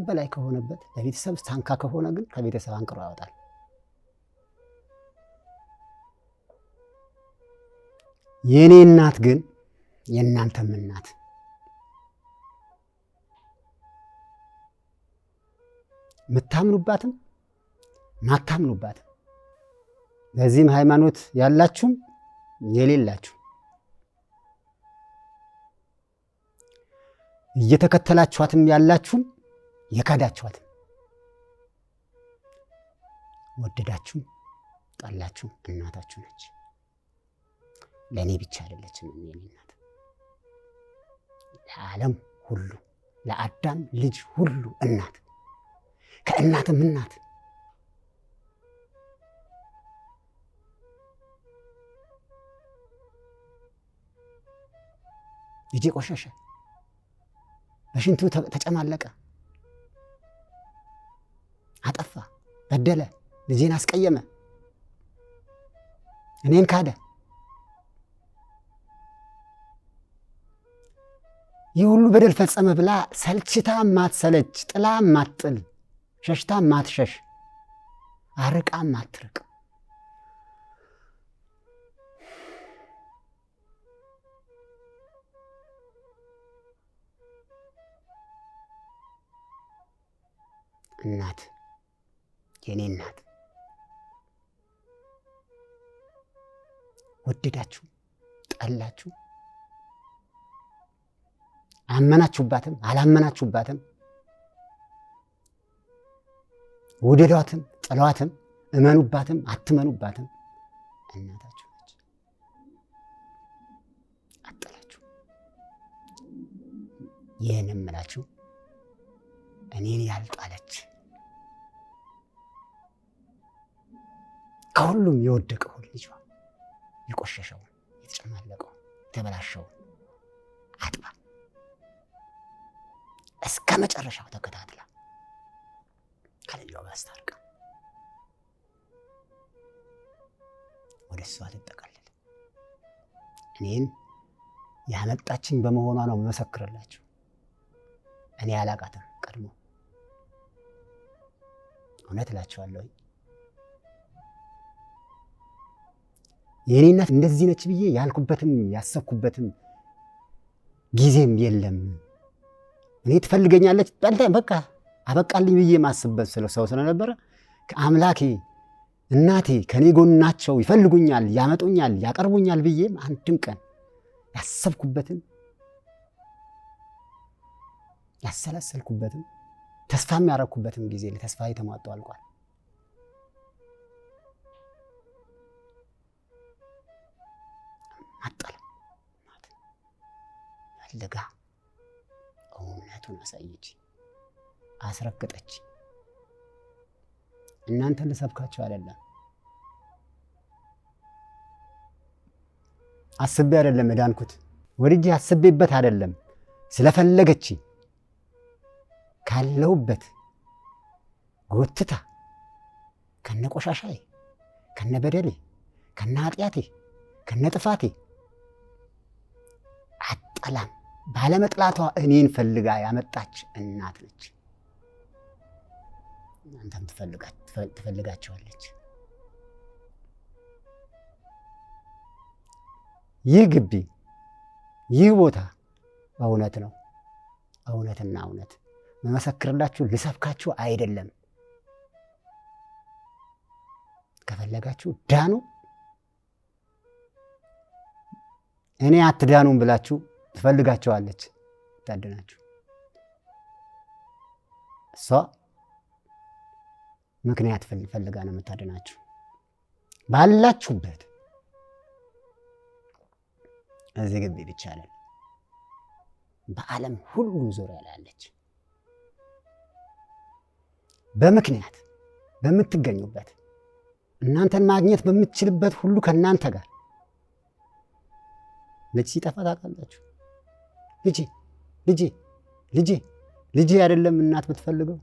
በላይ ከሆነበት ለቤተሰብ ሳንካ ከሆነ ግን ከቤተሰብ አንቅሮ ያወጣል የኔ እናት ግን የእናንተም እናት ምታምኑባትም ማታምኑባትም በዚህም ሃይማኖት ያላችሁም የሌላችሁ እየተከተላችኋትም ያላችሁም የካዳችኋትም ወደዳችሁ ጠላችሁ እናታችሁ ነች ለኔ ብቻ አይደለችም የኔ እናት ለዓለም ሁሉ ለአዳም ልጅ ሁሉ እናት ከእናትም እናት ልጄ ቆሸሸ በሽንቱ ተጨማለቀ አጠፋ በደለ ልጄን አስቀየመ እኔን ካደ ይህ ሁሉ በደል ፈጸመ ብላ ሰልችታ ማትሰለች ጥላ ማትጥል ሸሽታ ማትሸሽ አርቃ ማትርቅ እናት የኔ እናት ወደዳችሁ ጠላችሁ አመናችሁባትም አላመናችሁባትም ወደዷትም ጥሏትም እመኑባትም አትመኑባትም እናታችሁ ነች አጥላችሁ ይህንም እላችሁ እኔን ያልጣለች ከሁሉም የወደቀውን ልጇ የቆሸሸውን የተጨማለቀውን የተበላሸውን አጥባ እስከ መጨረሻው ተከታትላ ከልጇ ጋር አስታርቃ ወደ እሷ ልጠቀልል እኔን ያመጣችኝ በመሆኗ ነው መሰክርላችሁ። እኔ አላቃትም ቀድሞ እውነት እላችኋለሁ። የኔ እናት እንደዚህ ነች ብዬ ያልኩበትም ያሰብኩበትም ጊዜም የለም። እኔ ትፈልገኛለች በቃ አበቃልኝ ብዬ ማስበት ሰው ስለነበረ አምላኬ እናቴ ከኔ ጎን ናቸው፣ ይፈልጉኛል፣ ያመጡኛል፣ ያቀርቡኛል ብዬም አንድም ቀን ያሰብኩበትም ያሰላሰልኩበትም ተስፋ የሚያረኩበትም ጊዜ ለተስፋዬ ተሟጦ አልቋል። አጣለ ፈልጋ እውነቱን አሳየች፣ አስረግጠች። እናንተን ልሰብካችሁ አይደለም፣ አስቤ አይደለም እዳንኩት፣ ወድጄ አስቤበት አይደለም፣ ስለፈለገች ካለውበት ጎትታ ከነቆሻሻዬ ከነበደሌ ከነኃጢአቴ ከነጥፋቴ አጠላም ባለመጥላቷ እኔን ፈልጋ ያመጣች እናት ነች። እናንተም ትፈልጋቸዋለች። ይህ ግቢ ይህ ቦታ እውነት ነው። እውነትና እውነት መመሰክርላችሁ ልሰብካችሁ አይደለም። ከፈለጋችሁ ዳኑ፣ እኔ አትዳኑም ብላችሁ ትፈልጋቸዋለች፣ ታድናችሁ። እሷ ምክንያት ፈልጋ ነው የምታድናችሁ። ባላችሁበት እዚህ ግቢ ብቻ አይደለም፣ በዓለም ሁሉ ዙሪያ ላለች በምክንያት በምትገኙበት እናንተን ማግኘት በምትችልበት ሁሉ ከእናንተ ጋር ልጅ ሲጠፋ ታውቃላችሁ። ልጄ ልጄ ልጄ ልጄ አይደለም እናት ብትፈልገው፣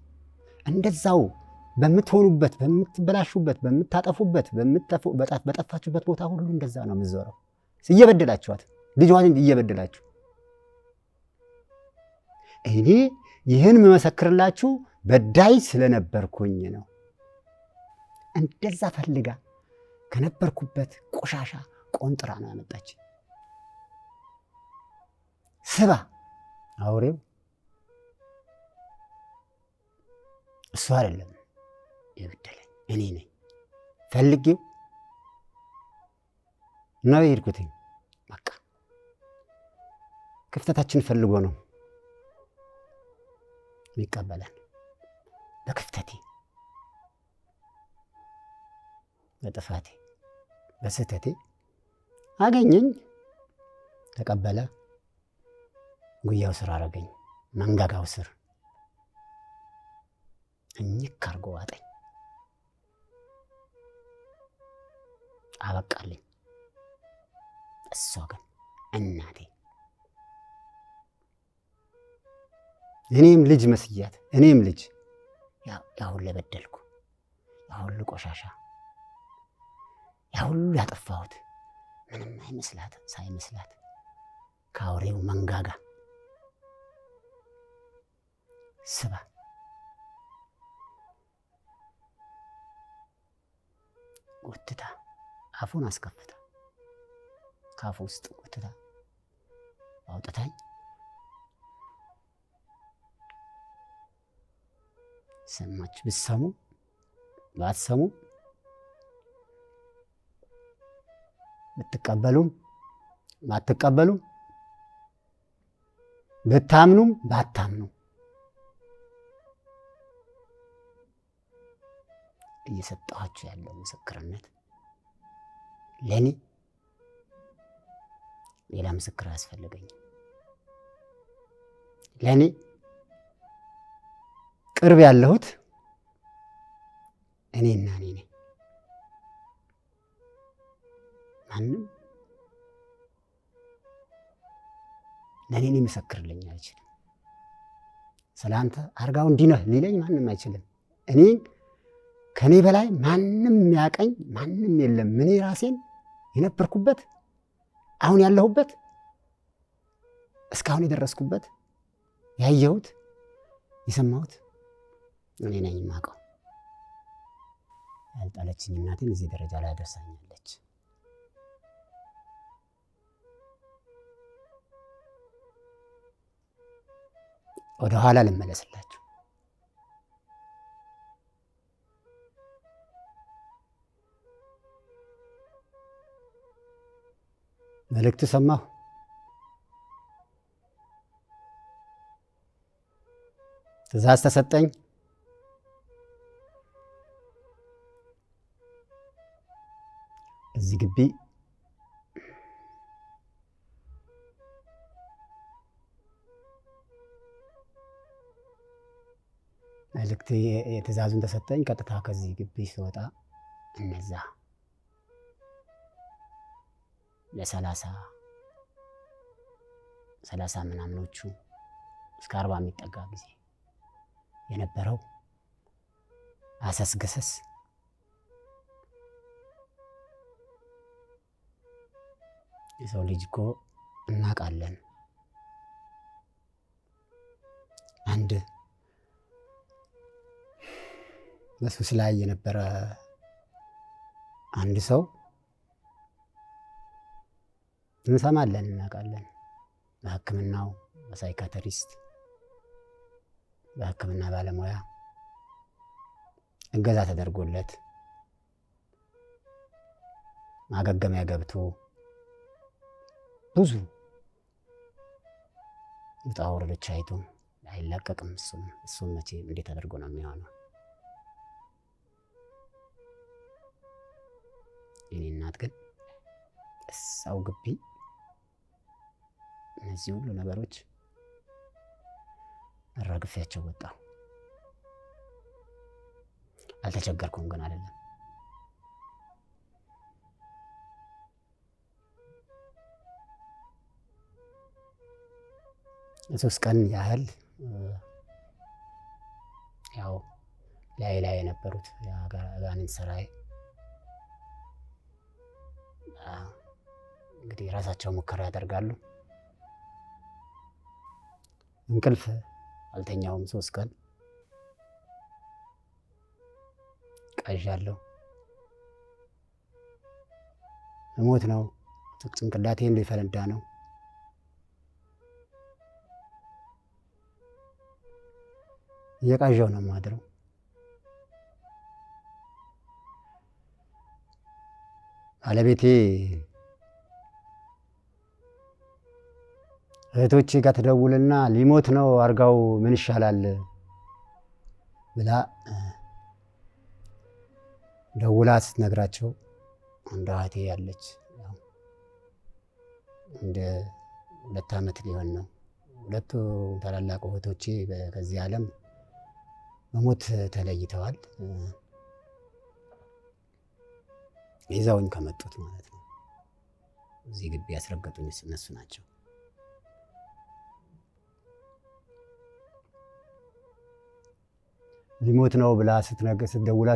እንደዛው በምትሆኑበት በምትበላሹበት በምታጠፉበት በጠፋችሁበት ቦታ ሁሉ እንደዛ ነው የምትዞረው። እየበደላችኋት ልጇን እየበደላችሁ። እኔ ይህን የምመሰክርላችሁ በዳይ ስለነበርኩኝ ነው። እንደዛ ፈልጋ ከነበርኩበት ቆሻሻ ቆንጥራ ነው ያመጣች። ስባ አውሬው እሱ አይደለም የበደለኝ፣ እኔ ነኝ። ፈልጌው ነው የሄድኩትኝ። በቃ ክፍተታችን ፈልጎ ነው የሚቀበለን። በክፍተቴ በጥፋቴ በስህተቴ አገኘኝ፣ ተቀበለ፣ ጉያው ስር አረገኝ፣ መንጋጋው ስር እኝክ አርጎ ዋጠኝ፣ አበቃልኝ። እሷ ግን እናቴ እኔም ልጅ መስያት፣ እኔም ልጅ ያሁሉ ለበደልኩ ያሁሉ ቆሻሻ ያሁሉ ያጠፋሁት ምንም ሳይመስላት ከአውሬው መንጋጋ ስባ ጎትታ አፉን አስከፍታ ካፉ ውስጥ ጎትታ አውጥታኝ ሰማች። ብትሰሙ ባትሰሙ ብትቀበሉም ባትቀበሉም ብታምኑም ባታምኑ እየሰጠኋችሁ ያለው ምስክርነት ለኔ ሌላ ምስክር አያስፈልገኝም። ለእኔ ቅርብ ያለሁት እኔና እኔ ነኝ። ማንም ለእኔ ሊመሰክርልኝ አይችልም። ስለአንተ አርጋው እንዲህ ነህ ሊለኝ ማንም አይችልም። እኔ ከኔ በላይ ማንም የሚያቀኝ ማንም የለም። እኔ ራሴን የነበርኩበት አሁን ያለሁበት እስካሁን የደረስኩበት ያየሁት የሰማሁት እኔ ነኝ የማውቀው። ያልጣለችኝ እናቴን እዚህ ደረጃ ላይ አደርሳኛለች። ወደ ኋላ ልመለስላችሁ። መልእክት ሰማሁ። ትእዛዝ ተሰጠኝ። እዚህ ግቢ መልእክት የትእዛዙን ተሰጠኝ። ቀጥታ ከዚህ ግቢ ስወጣ እነዛ ለ30 ምናምኖቹ እስከ 40 የሚጠጋ ጊዜ የነበረው አሰስገሰስ የሰው ልጅ እኮ እናውቃለን። አንድ በሱስ ላይ የነበረ አንድ ሰው እንሰማለን፣ እናውቃለን። በሕክምናው በሳይካትሪስት በሕክምና ባለሙያ እገዛ ተደርጎለት ማገገሚያ ገብቶ ብዙ ውጣ ውረዶች አይቶ አይለቀቅም። እሱም መቼ እንዴት አድርጎ ነው የሚሆነው? የኔ እናት ግን እሳው ግቢ እነዚህ ሁሉ ነገሮች አራግፌያቸው ወጣሁ። አልተቸገርኩም ግን አይደለም። ሶስት ቀን ያህል ያው ላይ የነበሩት የአጋንንት ሰራይ እንግዲህ ራሳቸው ሙከራ ያደርጋሉ። እንቅልፍ አልተኛውም። 3 ቀን ቀዣለሁ። እሞት ነው፣ ጭንቅላቴ ሊፈነዳ ነው። እየቃዣው ነው የማድረው። ባለቤቴ እህቶቼ ጋር ትደውልና ሊሞት ነው አርጋው ምን ይሻላል ብላ ደውላ ስትነግራቸው አንዷ እህቴ ያለች እንደ 2 ዓመት ሊሆን ነው። 2 ታላላቅ እህቶቼ ከዚህ ዓለም በሞት ተለይተዋል። ይዘውኝ ከመጡት ማለት ነው። እዚህ ግቢ ያስረገጡኝ እነሱ ናቸው። ሊሞት ነው ብላ ስትደውላ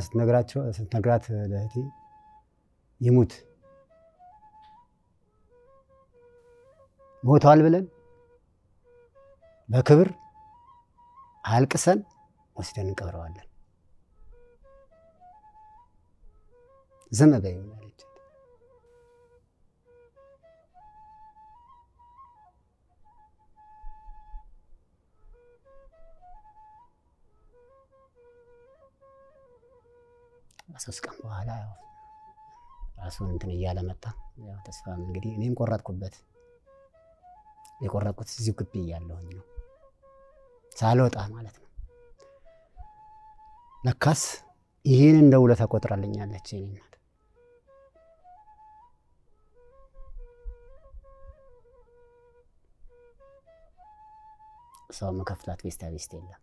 ስትነግራት ለእህቴ ይሙት ሞቷል ብለን በክብር አልቅሰን ወስደን እንቀብረዋለን። ዝም በይ አለች። ከ3 ቀን በኋላ ያው ራሱን እንትን እያለ መጣ። ያው ተስፋም እንግዲህ እኔም ቆረጥኩበት። የቆረጥኩት እዚሁ ግቢ እያለሁኝ ነው፣ ሳልወጣ ማለት ነው። ለካስ ይሄን እንደ ውለታ ቆጥራልኛለች የኔ እናት። ሰው መከፍላት ቤስታ ቤስት የለም።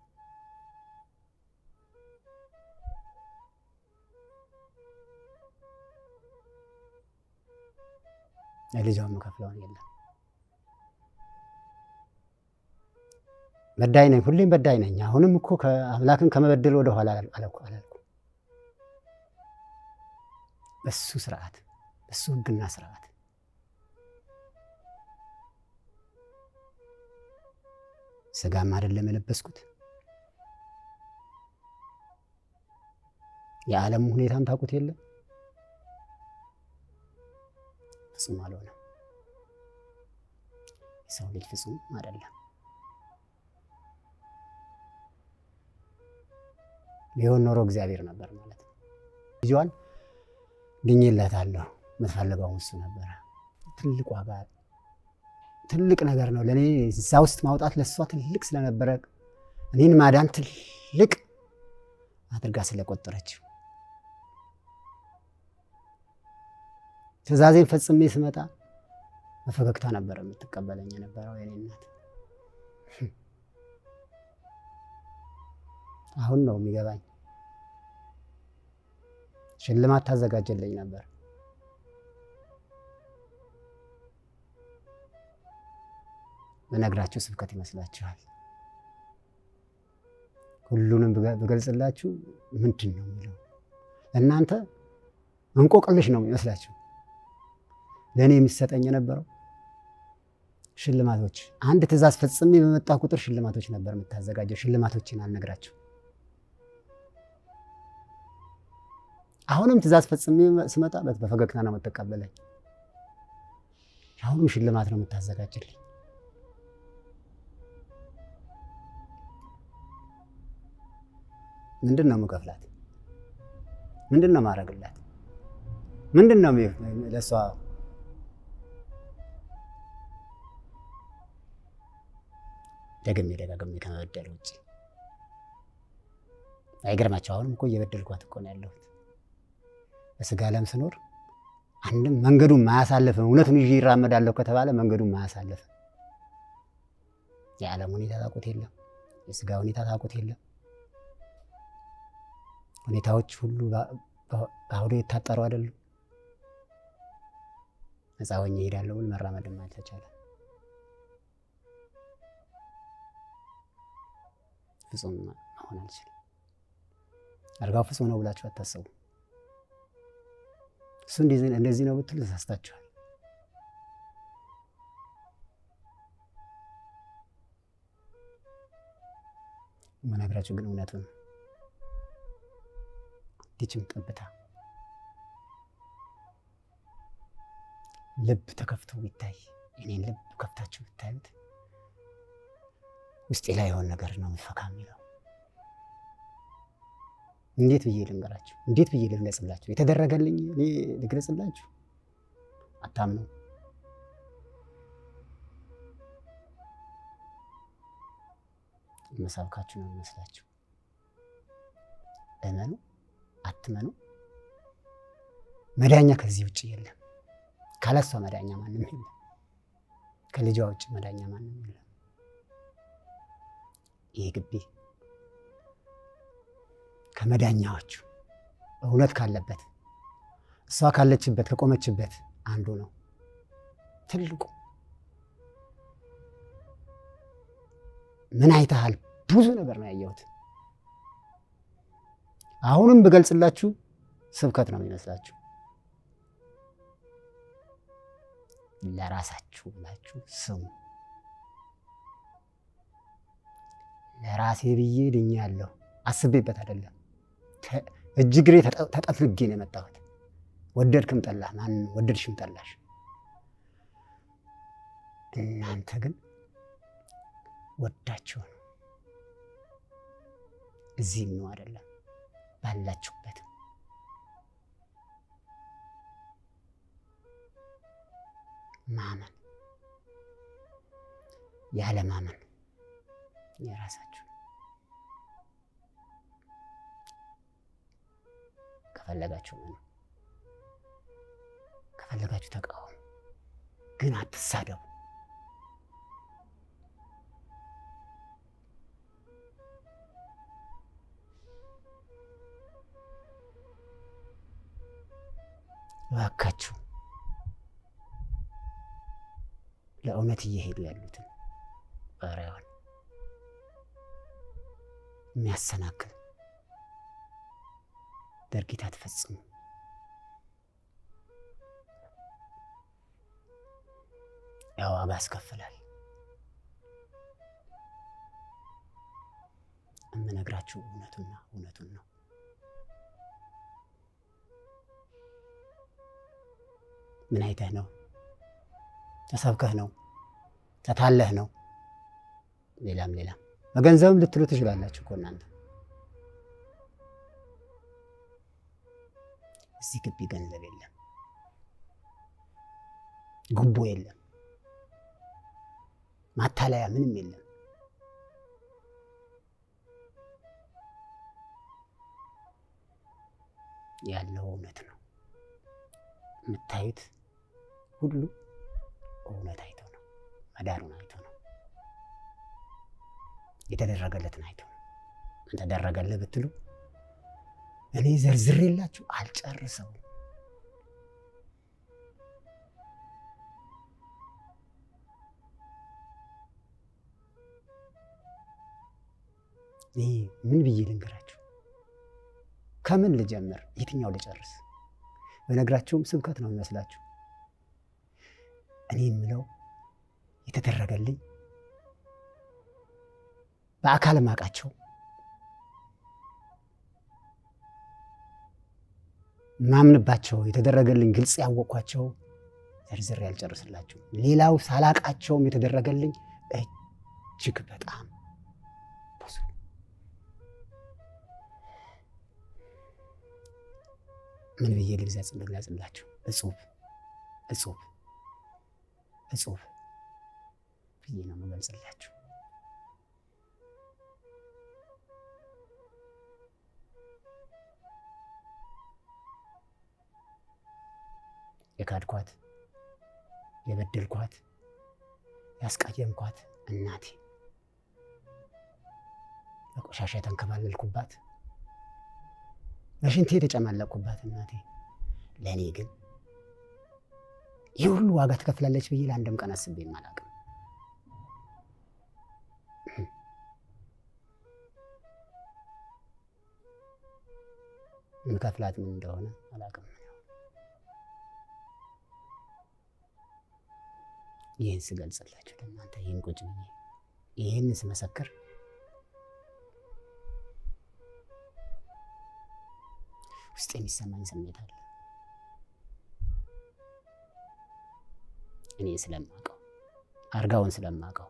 ለልጇም መከፍለውን የለም። በዳይ ነኝ፣ ሁሌም በዳይ ነኝ። አሁንም እኮ አምላክን ከመበደል ወደ ኋላ አላልኩ። በሱ ስርዓት፣ በሱ ህግና ስርዓት ስጋም አይደለም የለበስኩት። የዓለም ሁኔታም ታውቁት የለም። ፍጹም አልሆነም። የሰው ልጅ ፍጹም አይደለም። ቢሆን ኖሮ እግዚአብሔር ነበር ማለት ነው። ልጇን ድኜላታለሁ። የምትፈልገው እሱ ነበረ። ትልቅ ዋጋ፣ ትልቅ ነገር ነው ለእኔ እዛ ውስጥ ማውጣት። ለእሷ ትልቅ ስለነበረ እኔን ማዳን ትልቅ አድርጋ ስለቆጠረችው ትእዛዜን ፈጽሜ ስመጣ በፈገግታ ነበር የምትቀበለኝ የነበረው የኔ እናት። አሁን ነው የሚገባኝ። ሽልማት ታዘጋጀልኝ ነበር። በነግራችሁ ስብከት ይመስላችኋል? ሁሉንም ብገልጽላችሁ ምንድን ነው የሚለው እናንተ እንቆቅልሽ ነው የሚመስላችሁ። ለእኔ የሚሰጠኝ የነበረው ሽልማቶች፣ አንድ ትእዛዝ ፈጽሜ በመጣ ቁጥር ሽልማቶች ነበር የምታዘጋጀው። ሽልማቶችን አልነግራችሁ። አሁንም ትእዛዝ ፈጽሜ ስመጣ በፈገግታ ነው የምትቀበለኝ። አሁንም ሽልማት ነው የምታዘጋጅልኝ። ምንድን ነው የምከፍላት? ምንድን ነው ማድረግላት? ምንድን ነው ለእሷ? ደግሜ ደጋግሜ ከመበደል ውጭ አይገርማቸው። አሁንም እኮ እየበደልኳት እኮ ነው ያለሁት። በስጋ ዓለም ስኖር አንድም መንገዱን ማያሳልፍም። እውነቱን ይዤ ይራመዳለሁ ከተባለ መንገዱን ማያሳልፍም። የዓለም ሁኔታ ታውቁት የለም፣ የስጋ ሁኔታ ታውቁት የለም። ሁኔታዎች ሁሉ በአውዱ የታጠሩ አይደሉም። ነፃ ሆኜ እሄዳለሁ ብል መራመድም አልተቻለ። ፍጹም መሆን አልችልም። አልጋው ፍጹም ነው ብላችሁ አታስቡ። እሱ እንደዚህ ነው ብትሉ ተሳስታችኋል። መናገራችሁ ግን እውነቱ ነው። ይህችም ጠብታ ልብ ተከፍቶ ቢታይ፣ እኔን ልብ ከፍታችሁ ብታዩት ውስጤ ላይ የሆነ ነገር ነው የሚፈካ የሚለው። እንዴት ብዬ ልንገራችሁ? እንዴት ብዬ ልግለጽላችሁ? የተደረገልኝ እኔ ልግለጽላችሁ? አታምኑ። መሳብካችሁ ነው የሚመስላችሁ። እመኑ አትመኑ፣ መዳኛ ከዚህ ውጭ የለም። ካለሷ መዳኛ ማንም የለም። ከልጇ ውጭ መዳኛ ማንም የለም። ይሄ ግቢ ከመዳኛዎቹ እውነት ካለበት እሷ ካለችበት ከቆመችበት አንዱ ነው ትልቁ። ምን አይተሃል? ብዙ ነገር ነው ያየሁት። አሁንም ብገልጽላችሁ ስብከት ነው የሚመስላችሁ። ለራሳችሁ ብላችሁ ስሙ። ለራሴ ብዬ ድኛለሁ። አስቤበት አይደለም። እጅግሬ ተጠፍንጌ ነው የመጣሁት። ወደድክም ጠላህ፣ ማን ወደድሽም ጠላሽ። እናንተ ግን ወዳችሁ ነው። እዚህም ነው አይደለም፣ ባላችሁበት ማመን ያለ ማመን የራሳችሁ። ከፈለጋችሁ ነው፣ ከፈለጋችሁ ተቃወሙ፣ ግን አትሳደቡ። እባካችሁ ለእውነት እየሄዱ ያሉትን ባሪያውን የሚያሰናክል ድርጊት አትፈጽሙ። ያው ዋጋ ያስከፍላል። እምነግራችሁ እውነቱን ነው። ምን አይተህ ነው? ተሰብከህ ነው? ተታለህ ነው? ሌላም በገንዘብም ልትሉ ትችላላችሁ እኮ እናንተ። እዚህ ግቢ ገንዘብ የለም፣ ጉቦ የለም፣ ማታለያ ምንም የለም። ያለው እውነት ነው። የምታዩት ሁሉ እውነት አይቶ ነው፣ መዳሩን አይቶ ነው፣ የተደረገለትን አይቶ ነው። ምን ተደረገለ ብትሉ እኔ ዘርዝሬላችሁ አልጨርሰውም። ምን ብዬ ልንገራችሁ? ከምን ልጀምር? የትኛው ልጨርስ? በነግራችሁም ስብከት ነው የሚመስላችሁ። እኔ የምለው የተደረገልኝ በአካል ማቃቸው ማምንባቸው የተደረገልኝ ግልጽ ያወቅኳቸው ዘርዝሬ ያልጨርስላችሁ። ሌላው ሳላቃቸውም የተደረገልኝ እጅግ በጣም ብዙ። ምን ብዬ ልግለጽላችሁ? እጹብ ብዬ ነው የምገልጽላችሁ። የካድኳት፣ የበደልኳት፣ ያስቀየምኳት እናቴ፣ በቆሻሻ የተንከባለልኩባት፣ በሽንቴ የተጨማለቅኩባት እናቴ ለእኔ ግን ይህ ሁሉ ዋጋ ትከፍላለች ብዬ ለአንድም ቀን አስቤም አላውቅም። የምከፍላት ምን እንደሆነ አላውቅም። ይህን ስገልጽላችሁ ለእናንተ ይህን ቁጭ ብዬ ይህን ስመሰክር ውስጥ የሚሰማኝ ስሜት አለ። እኔ ስለማውቀው አርጋውን ስለማውቀው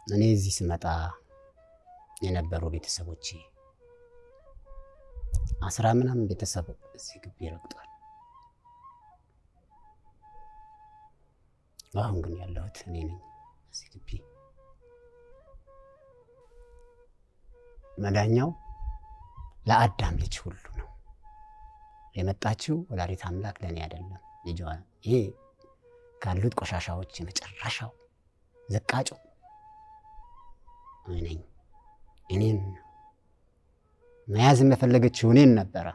እኔ እዚህ ስመጣ የነበሩ ቤተሰቦቼ 10 ምናምን ቤተሰብ እዚህ ግቢ ረግጧል። አሁን ግን ያለሁት እኔ ነኝ እዚህ ግቢ። መዳኛው ለአዳም ልጅ ሁሉ ነው የመጣችው። ወላዲተ አምላክ ለእኔ አይደለም ልጇ። ይሄ ካሉት ቆሻሻዎች የመጨረሻው ዘቃጩ እኔን መያዝ የፈለገችው እኔን ነበረ።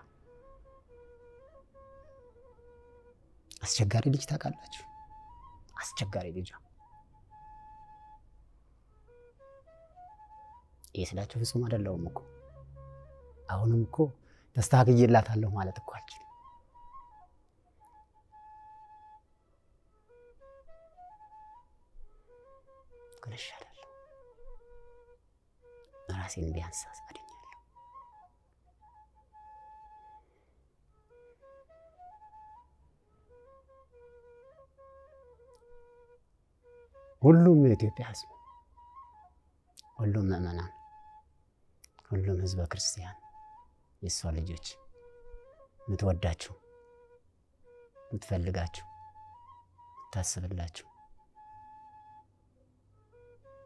አስቸጋሪ ልጅ ታውቃላችሁ፣ አስቸጋሪ ልጅ። ይሄ ስላችሁ ፍጹም አይደለሁም እኮ። አሁንም እኮ ተስተካክዬላታለሁ ማለት እኮ አልችልም። ግን እሻላለሁ፣ ራሴን ቢያንስ አድኛለሁ። ሁሉም የኢትዮጵያ ሕዝብ ሁሉም ምእመናን፣ ሁሉም ህዝበ ክርስቲያን የእሷ ልጆች የምትወዳችሁ፣ የምትፈልጋችሁ፣ የምታስብላችሁ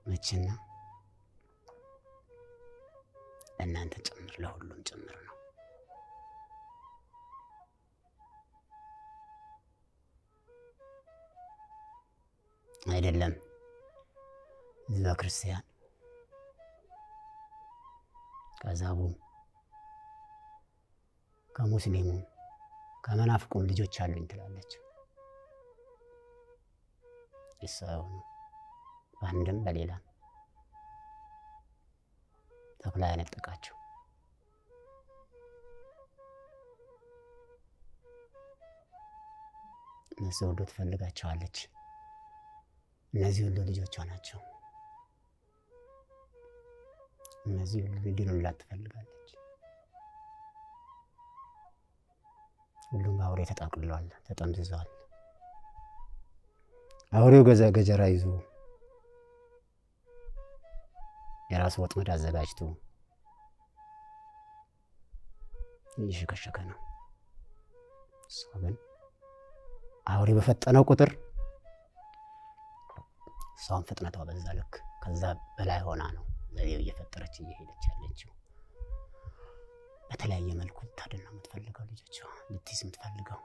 መቼና እናንተ ጭምር ለሁሉም ጭምር ነው። አይደለም ህዝበ ክርስቲያን ከዛቡም ከሙስሊሙም ከመናፍቁም ልጆች አሉኝ ትላለች። ይሳው በአንድም በሌላም ተኩላ ያነጠቃቸው እነሱ ሁሉ ትፈልጋቸዋለች። እነዚህ ሁሉ ልጆቿ ናቸው። እነዚህ ሁሉ ሊድኑላት ትፈልጋለች። ሁሉም በአውሬ ተጠቅልሏል፣ ተጠምዝዟል። አውሬው ገጀራ ይዞ የራሱ ወጥመድ አዘጋጅቶ እየሸከሸከ ነው። እሷ ግን አውሬ በፈጠነው ቁጥር እሷም ፍጥነቷ በዛ ልክ ከዛ በላይ ሆና ነው ዘዴው እየፈጠረች እየሄደች ያለችው። በተለያየ መልኩ ልታድን ነው የምትፈልገው፣ ልጆቿ ልትይዝ የምትፈልገው።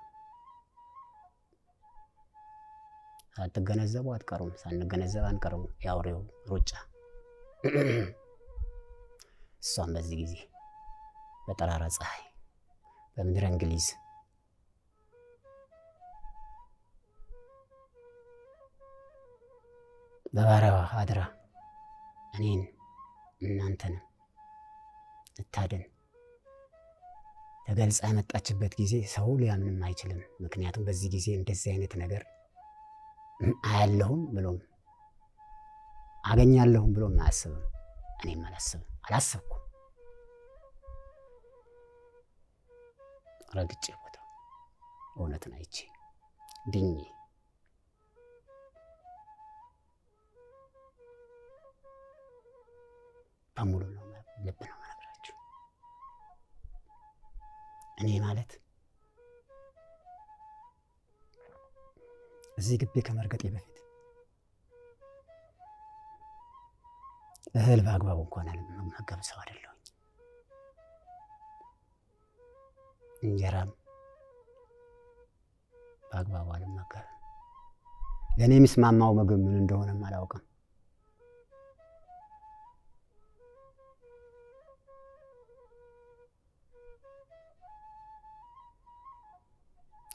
ሳትገነዘቡ አትቀሩም፣ ሳንገነዘብ አንቀርም። የአውሬው ሩጫ እሷም በዚህ ጊዜ በጠራራ ፀሐይ በምድረ እንግሊዝ በባሪያዋ አድራ እኔን እናንተንም ልታድን ተገልጻ የመጣችበት ጊዜ ሰው ሊያምንም አይችልም። ምክንያቱም በዚህ ጊዜ እንደዚህ አይነት ነገር አያለሁም ብሎም አገኛለሁም ብሎም አያስብም። እኔም አላሰብኩም። ረግጬ ቦታ እውነትን አይቼ ድኜ በሙሉ ነው ልብ ነው የምነግራችሁ። እኔ ማለት እዚህ ግቢ ከመርገጤ በፊት እህል በአግባቡ እንኳን አልመገብ ሰው አይደለሁኝ። እንጀራም በአግባቡ አልመገብም። ለእኔ የሚስማማው ምግብ ምን እንደሆነም አላውቅም።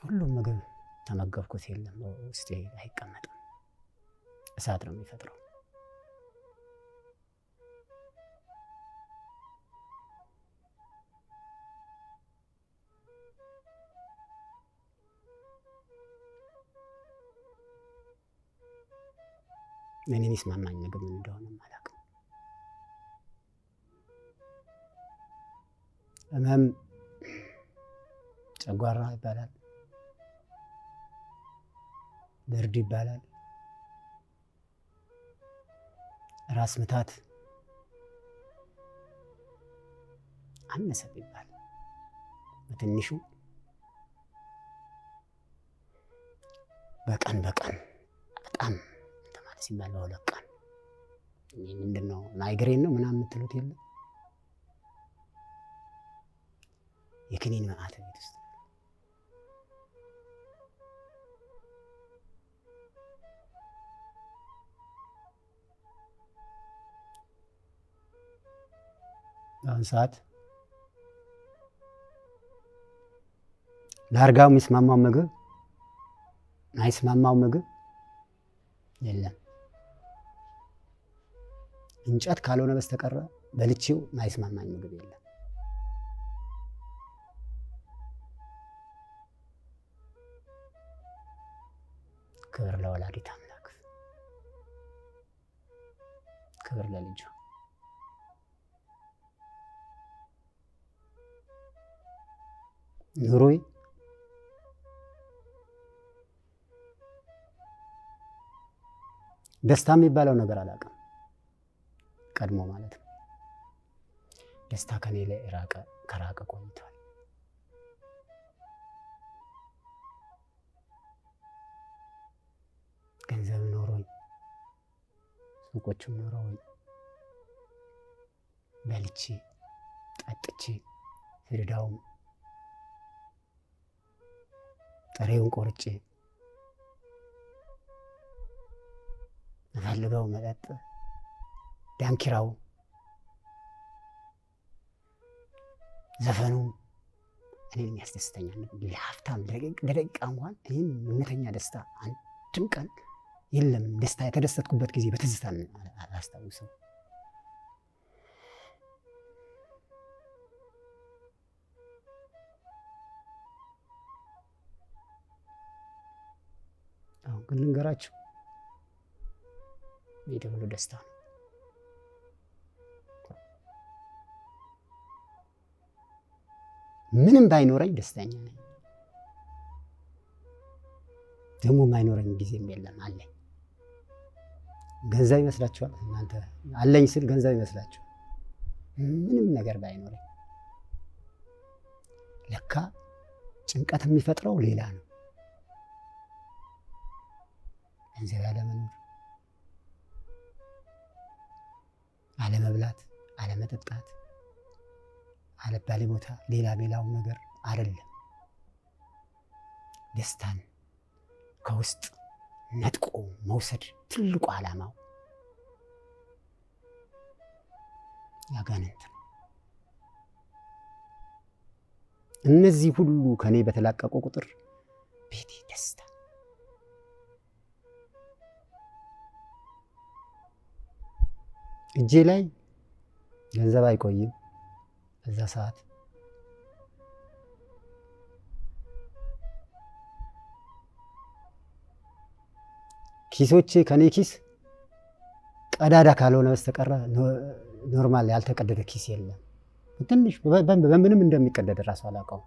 ሁሉም ምግብ ተመገብኩት የለም፣ ውስጤ አይቀመጥም። እሳት ነው የሚፈጥረው። እኔ የሚስማማኝ ምግብ ምን እንደሆነም አላውቅም። ህመም ጨጓራ ይባላል፣ ብርድ ይባላል፣ ራስ ምታት አነሰ ይባላል። በትንሹ በቀን በጣም ተማለ ሲባል በሁለት ቀን ምንድነው ማይግሬን ነው ምናምን የምትሉት የለም የክኒን መዓት ቤት ውስጥ በአሁን ሰዓት ለአርጋው የሚስማማው ምግብ አይስማማው ምግብ የለም። እንጨት ካልሆነ በስተቀር በልቼው አይስማማኝ ምግብ የለም። ክብር ለወላዲተ አምላክ፣ ክብር ለልጇ። ኑሮዬ ደስታ የሚባለው ነገር አላውቅም። ቀድሞ ማለት ነው። ደስታ ከኔ ላይ ከራቀ ቆይቷል። ገንዘብ ኖሮኝ ሱቆችም ኖሮኝ በልቼ ጠጥቼ ፍሪዳውም ጥሬውን ቆርጬ ፈልገው መጠጥ ዳንኪራው ዘፈኑ እኔን የሚያስደስተኛል። ለሀፍታም ለደቂቃ እንኳን እኔም እውነተኛ ደስታ አንድም ቀን የለም። ደስታ የተደሰትኩበት ጊዜ በትዝታ አላስታውሰው። አሁን ግን ልንገራችሁ ይሄ ሁሉ ደስታ ነው። ምንም ባይኖረኝ ደስተኛ ነኝ። ደግሞ የማይኖረኝ ጊዜም የለም አለኝ። ገንዘብ ይመስላችኋል እናንተ? አለኝ ስል ገንዘብ ይመስላችኋል? ምንም ነገር ባይኖረኝ ለካ ጭንቀት የሚፈጥረው ሌላ ነው። ገንዘብ ያለመኖር፣ አለመብላት፣ አለመጠጣት፣ አለባሌ ቦታ ሌላው ነገር አይደለም። ደስታን ከውስጥ ነጥቆ መውሰድ ትልቁ ዓላማው ያጋንንት ነው። እነዚህ ሁሉ ከኔ በተላቀቁ ቁጥር ቤቴ ደስታ፣ እጄ ላይ ገንዘብ አይቆይም። በዛ ሰዓት ኪሶቼ ከኔ ኪስ ቀዳዳ ካልሆነ በስተቀር ኖርማል ያልተቀደደ ኪስ የለም። ትንሽ በምንም እንደሚቀደድ ራሱ አላውቀውም።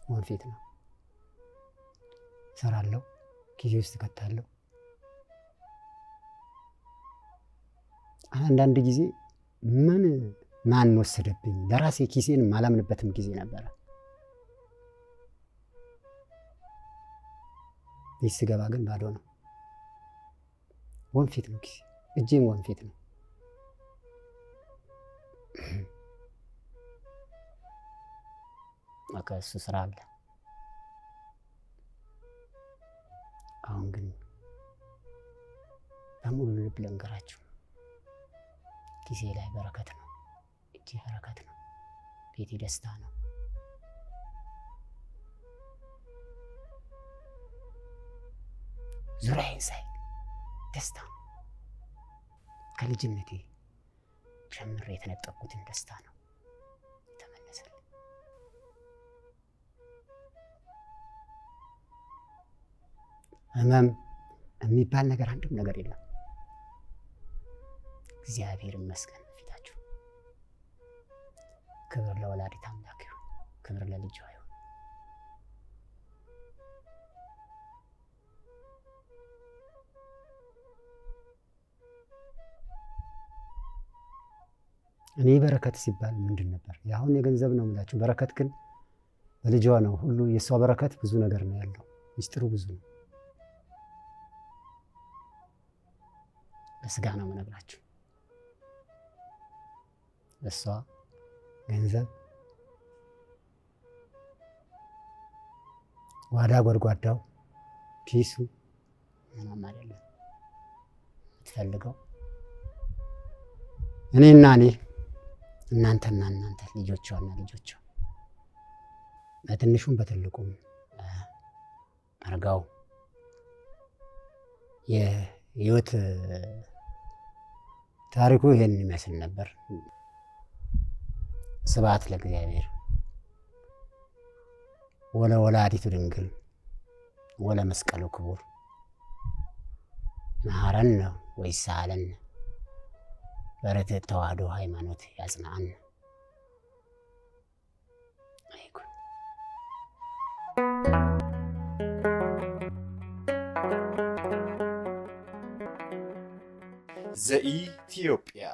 ወንፊት ነው ሰራለሁ፣ ኪሴ ውስጥ ከታለሁ። አንዳንድ ጊዜ ማን ወሰደብኝ ለራሴ ኪሴን ማላምንበትም ጊዜ ነበረ። ቤት ስገባ ግን ባዶ ነው። ወንፊት ነው ኪሴ፣ እጄም ወንፊት ነው። በቃ እሱ ስራ አለ። አሁን ግን በሙሉ ልብ ልንገራችሁ፣ ኪሴ ላይ በረከት ነው፣ እጄ በረከት ነው፣ ቤቴ ደስታ ነው። ዙሪያዬን ሳይ ደስታ ነው። ከልጅነቴ ጀምሬ የተነጠቅኩትን ደስታ ነው የተመለሰልኝ። ህመም የሚባል ነገር አንድም ነገር የለም። እግዚአብሔር ይመስገን ፊታችሁ። ክብር ለወላዲተ አምላክ ይሁን፣ ክብር ለልጇ ይሁን። እኔ በረከት ሲባል ምንድን ነበር? አሁን የገንዘብ ነው የምላችሁ። በረከት ግን በልጇ ነው ሁሉ። የእሷ በረከት ብዙ ነገር ነው ያለው፣ ሚስጥሩ ብዙ ነው። በስጋ ነው የምነግራችሁ። እሷ ገንዘብ ጓዳ ጎድጓዳው ኪሱ ምንም አይደለም። የምትፈልገው እኔና እኔ፣ እናንተና እናንተ፣ ልጆቿና ልጆቿ፣ በትንሹም በትልቁም አርጋው የህይወት ታሪኩ ይሄን ይመስል ነበር። ስብሐት ለእግዚአብሔር ወለወላዲቱ ድንግል ወለመስቀሉ ክቡር መሐረነ ወይሳለነ በርትዕት ተዋሕዶ ሃይማኖት ያጽናን። አይኩን ዘኢትዮጵያ